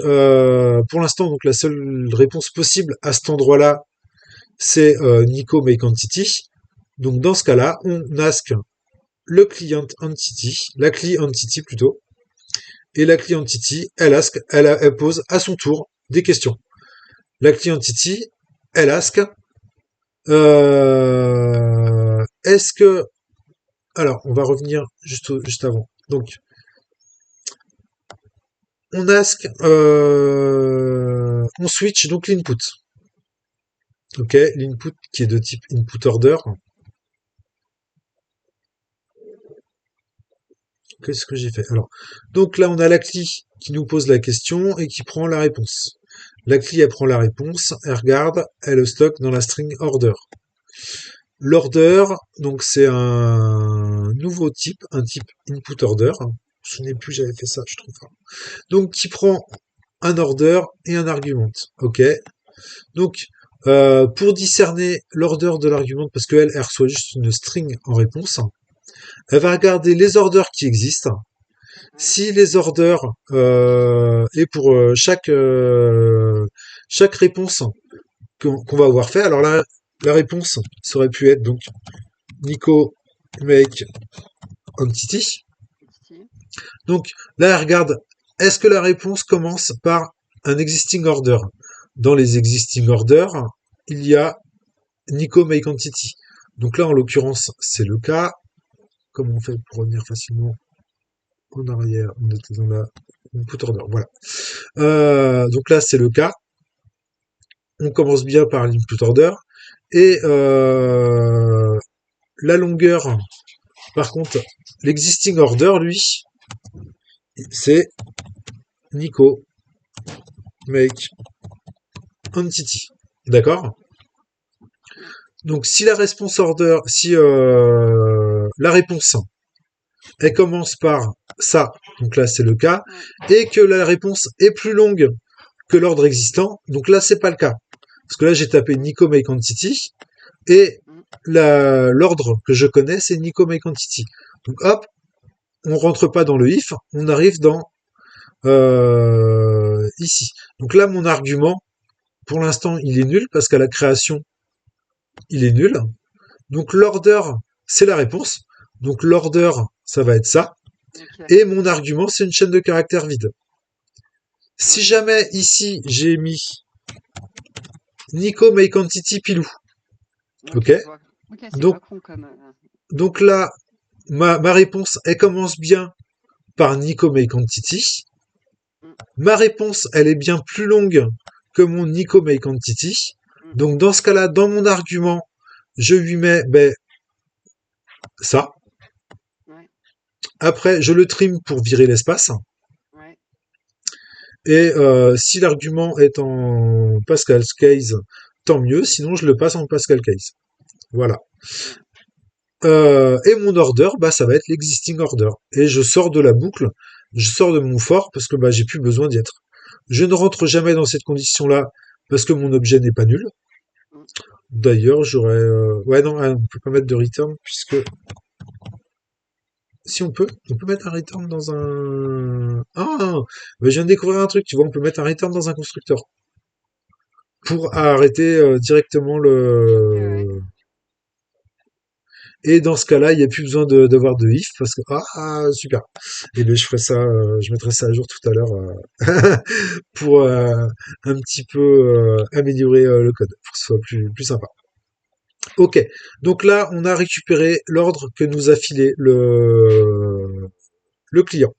pour l'instant, donc la seule réponse possible à cet endroit-là, c'est Nico make entity. Donc dans ce cas-là, on ask le client entity, la cli entity plutôt, et la cli entity, elle pose à son tour des questions. La cli entity, elle ask, est-ce que, alors on va revenir juste avant. Donc on ask, on switch donc l'input. Ok, l'input qui est de type input order. Qu'est-ce que j'ai fait? Alors, donc là, on a la CLI qui nous pose la question et qui prend la réponse. La CLI, elle prend la réponse, elle regarde, elle le stocke dans la string order. L'order, donc c'est un nouveau type, un type input order. Je ne me souviens plus, j'avais fait ça, je trouve. Donc, qui prend un order et un argument. Ok. Donc, pour discerner l'order de l'argument, parce qu'elle, elle reçoit juste une string en réponse, elle va regarder les orders qui existent. Ouais. Si les orders et pour chaque réponse qu'on va avoir fait, alors là, la réponse ça aurait pu être donc Nico make entity. Entity. Donc là, elle regarde est-ce que la réponse commence par un existing order. Dans les existing orders, il y a Nico make entity. Donc là, en l'occurrence, c'est le cas. Comment on fait pour revenir facilement en arrière? On était dans la input order. Voilà. Donc là, c'est le cas. On commence bien par l'input order. Et la longueur, par contre, l'existing order, lui, c'est Nico make entity. D'accord? Ouais. Donc si la réponse order, si la réponse, elle commence par ça, donc là c'est le cas, Ouais. et que la réponse est plus longue que l'ordre existant, donc là c'est pas le cas. Parce que là j'ai tapé Nico make entity, et Mm. l'ordre que je connais, c'est Nico make entity. Donc hop, on rentre pas dans le if, on arrive dans ici. Donc là, mon argument, pour l'instant, il est nul parce qu'à la création, il est nul. Donc l'order, c'est la réponse. Donc l'order, ça va être ça. Ok. Et mon argument, c'est une chaîne de caractères vide. Si Ok. jamais ici, j'ai mis Nico make entity pilou, Ok, ok. je vois. Ok, c'est Donc, pas con comme. donc là, ma réponse, elle commence bien par Nico make entity. Mm, Ma réponse, elle est bien plus longue que mon Nico make entity. mm, Donc dans ce cas-là, dans mon argument, je lui mets ça. ouais, Après, je le trim pour virer l'espace. ouais. Et si l'argument est en Pascal case, tant mieux. Sinon, je le passe en Pascal case. Voilà. Bien. Et mon order, ça va être l'existing order. Et je sors de la boucle, je sors de mon for parce que j'ai plus besoin d'y être. Je ne rentre jamais dans cette condition-là parce que mon objet n'est pas nul. Mm. D'ailleurs, j'aurais... Ouais, non, on peut pas mettre de return puisque... Si on peut mettre un return dans un... Ah, je viens de découvrir un truc, tu vois, on peut mettre un return dans un constructeur pour arrêter directement Ouais, ouais. le... Et dans ce cas-là, il n'y a plus besoin d'avoir de if parce que super. Et bien je ferai ça, je mettrai ça à jour tout à l'heure pour un petit peu améliorer le code pour que ce soit plus sympa. Ok, donc là on a récupéré l'ordre que nous a filé le client,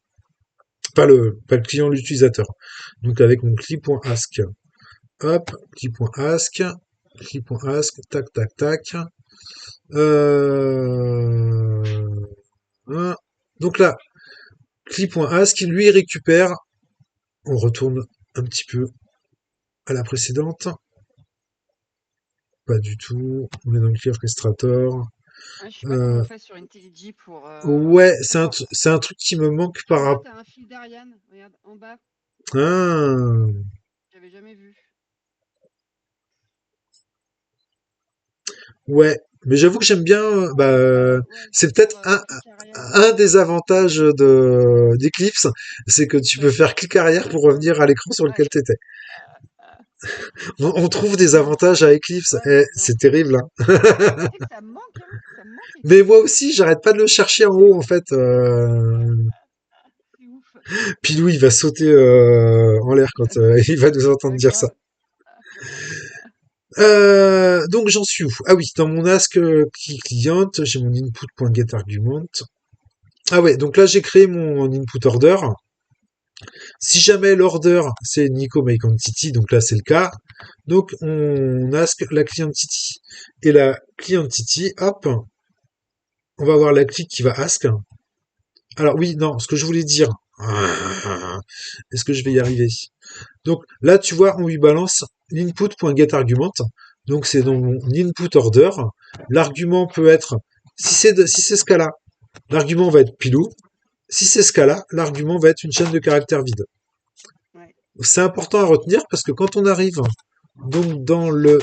pas le client, l'utilisateur. Donc avec mon cli.ask, hop, cli.ask, cli.ask, tac tac tac. Euh, Hein. Donc là, cli.ask, lui récupère, on retourne un petit peu à la précédente, pas du tout, on est dans le clear orchestrator. Ouais, je sais pas comment Euh, on fait sur IntelliJ pour. ouais, Attends, c'est un truc qui me manque par en bas, rapport. t'as un fil d'Ariane. Regarde, en bas, Ah, j'avais jamais vu. ouais, mais j'avoue que j'aime bien, Ouais, c'est pour peut-être clic Ariane. un des avantages d'Eclipse, c'est que tu peux Ouais, faire clic arrière pour revenir à l'écran sur ouais. lequel tu étais. Ah, ah. On trouve des avantages à Eclipse, Ouais, et c'est bien. c'est terrible, hein. Tu sais que ça me manque, hein. Ça me manque Mais moi Eclipse. aussi, j'arrête pas de le chercher en C'est haut, en ouf. fait. C'est ouf. Pilou, il va sauter en l'air quand il va nous entendre Ouais, dire ça. grave. Donc j'en suis où? Ah oui, dans mon ask client, j'ai mon input.getArgument. Ah ouais, donc là j'ai créé mon input order. Si jamais l'order c'est Nico make entity, donc là c'est le cas. Donc on ask la clientity. Et la clientity, hop, on va avoir la clique qui va ask. Alors oui, non, ce que je voulais dire. Est-ce que je vais y arriver? Donc là, tu vois, on lui balance l'input.getArgument. Donc c'est dans Ouais, mon input order. L'argument peut être, si c'est ce cas-là, l'argument va être pilou. Si c'est ce cas-là, l'argument va être une chaîne de caractères vide. ouais. C'est important à retenir parce que quand on arrive donc dans le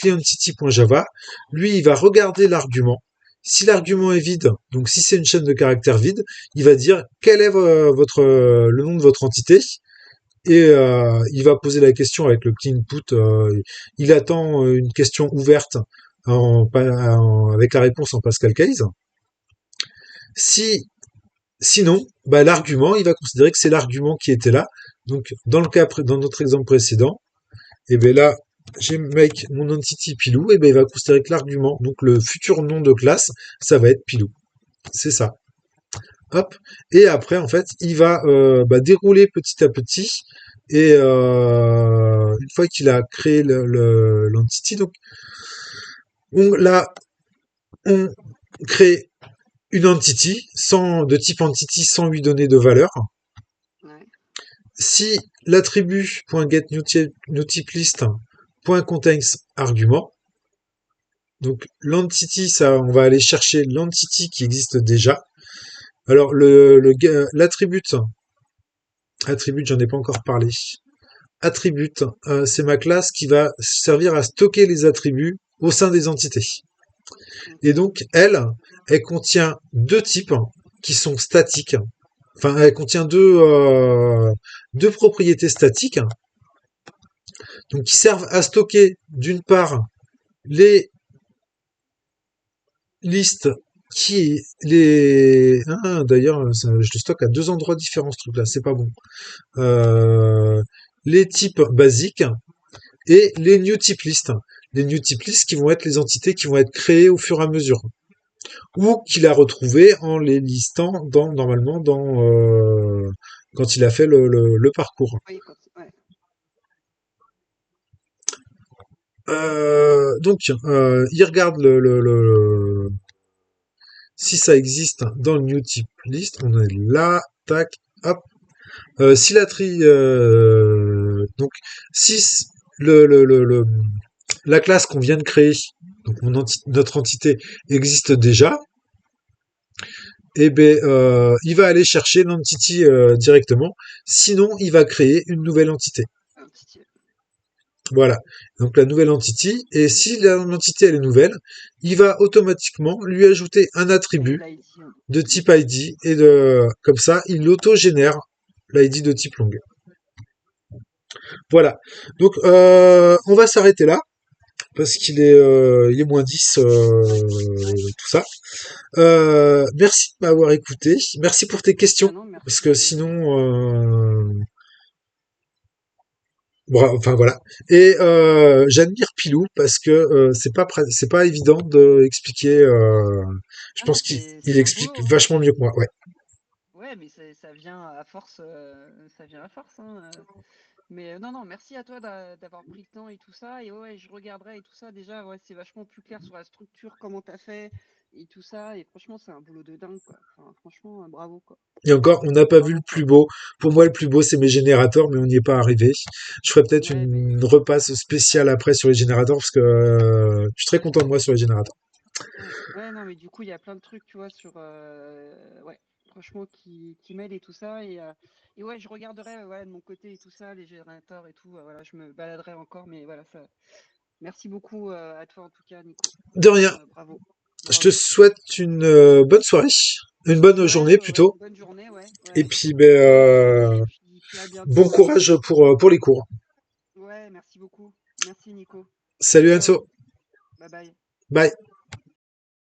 clientity.java, lui, il va regarder l'argument. Si l'argument est vide, donc si c'est une chaîne de caractères vide, il va dire quel est le nom de votre entité et il va poser la question avec le clean put. Il attend une question ouverte avec la réponse en Pascal case. Si Sinon, l'argument, il va considérer que c'est l'argument qui était là. Donc, dans notre exemple précédent, et bien là, j'ai make mon entity pilou, et bien il va considérer que l'argument, donc le futur nom de classe, ça va être pilou. C'est ça. Hop. Et après, en fait, il va dérouler petit à petit. Et une fois qu'il a créé l'entity, donc là, on crée une entity de type entity sans lui donner de valeur. Ouais. Si l'attribut .getNoticeList.contains argument, donc l'entity, ça, on va aller chercher l'entity qui existe déjà. Alors l'attribut, j'en ai pas encore parlé. Attribut, c'est ma classe qui va servir à stocker les attributs au sein des entités. Et Ok. donc elle contient deux types. qui sont statiques. Enfin, elle contient deux propriétés statiques, donc qui servent à stocker d'une part les listes d'ailleurs, je le stocke à deux endroits différents ce truc-là, c'est pas bon. Euh, les types basiques et les new type lists. Les new type lists qui vont être les entités qui vont être créées au fur et à mesure, ou qu'il a retrouvées en les listant normalement quand il a fait le parcours. Oui, ouais. Il regarde si ça existe dans le new type list. On est là, tac, hop. Si la tri, donc si la classe qu'on vient de créer, donc notre entité existe déjà, et ben il va aller chercher l'entity directement. Sinon, il va créer une nouvelle entité. Un petit Voilà. Donc la nouvelle entity. Et si l'entité elle est nouvelle, il va automatiquement lui ajouter un attribut l'ID. de type ID comme ça, il auto-génère l'ID de type long. Voilà. Donc on va s'arrêter là parce il est moins 10 Ouais, ouais. tout ça. Merci de m'avoir écouté. Merci pour tes questions Bah non, parce que merci. sinon enfin voilà. Et j'admire Pilou parce que c'est pas évident de expliquer. Je Ah non, pense qu'il c'est un explique boulot, hein. vachement mieux que moi. Ouais. Ouais, mais ça vient à force, ça vient à force, hein. Mais non, non, merci à toi d'avoir pris le temps et tout ça. Et ouais, je regarderai et tout ça. Déjà, ouais, c'est vachement plus clair sur la structure, comment t'as fait et tout ça. Et franchement, c'est un boulot de dingue, quoi. Enfin, franchement, bravo, quoi. Et encore, on n'a pas vu le Bravo, plus quoi. beau. Pour moi, le plus beau, c'est mes générateurs, mais on n'y est pas arrivé. Je ferai peut-être Ouais, une mais repasse spéciale après sur les générateurs parce que je suis très content de moi sur les générateurs. ouais, ouais, non, mais du coup, il y a plein de trucs, tu vois, sur ouais, franchement, qui m'aident et tout ça. Et ouais, je regarderai, ouais, de mon côté et tout ça, les générateurs et tout. Voilà, je me baladerai encore, mais voilà, ça. Merci beaucoup à toi en tout cas, Nico. De rien. Vraiment, bravo, Je te bravo. souhaite une bonne soirée, une bonne Ouais, journée ouais, ouais, plutôt. bonne journée, ouais, Et ouais. puis, ben, Bonne journée, et puis à bon bientôt. courage pour les cours. Ouais, merci beaucoup. Merci, Nico. Ciao, Salut ciao. Anso. Bye bye. Bye.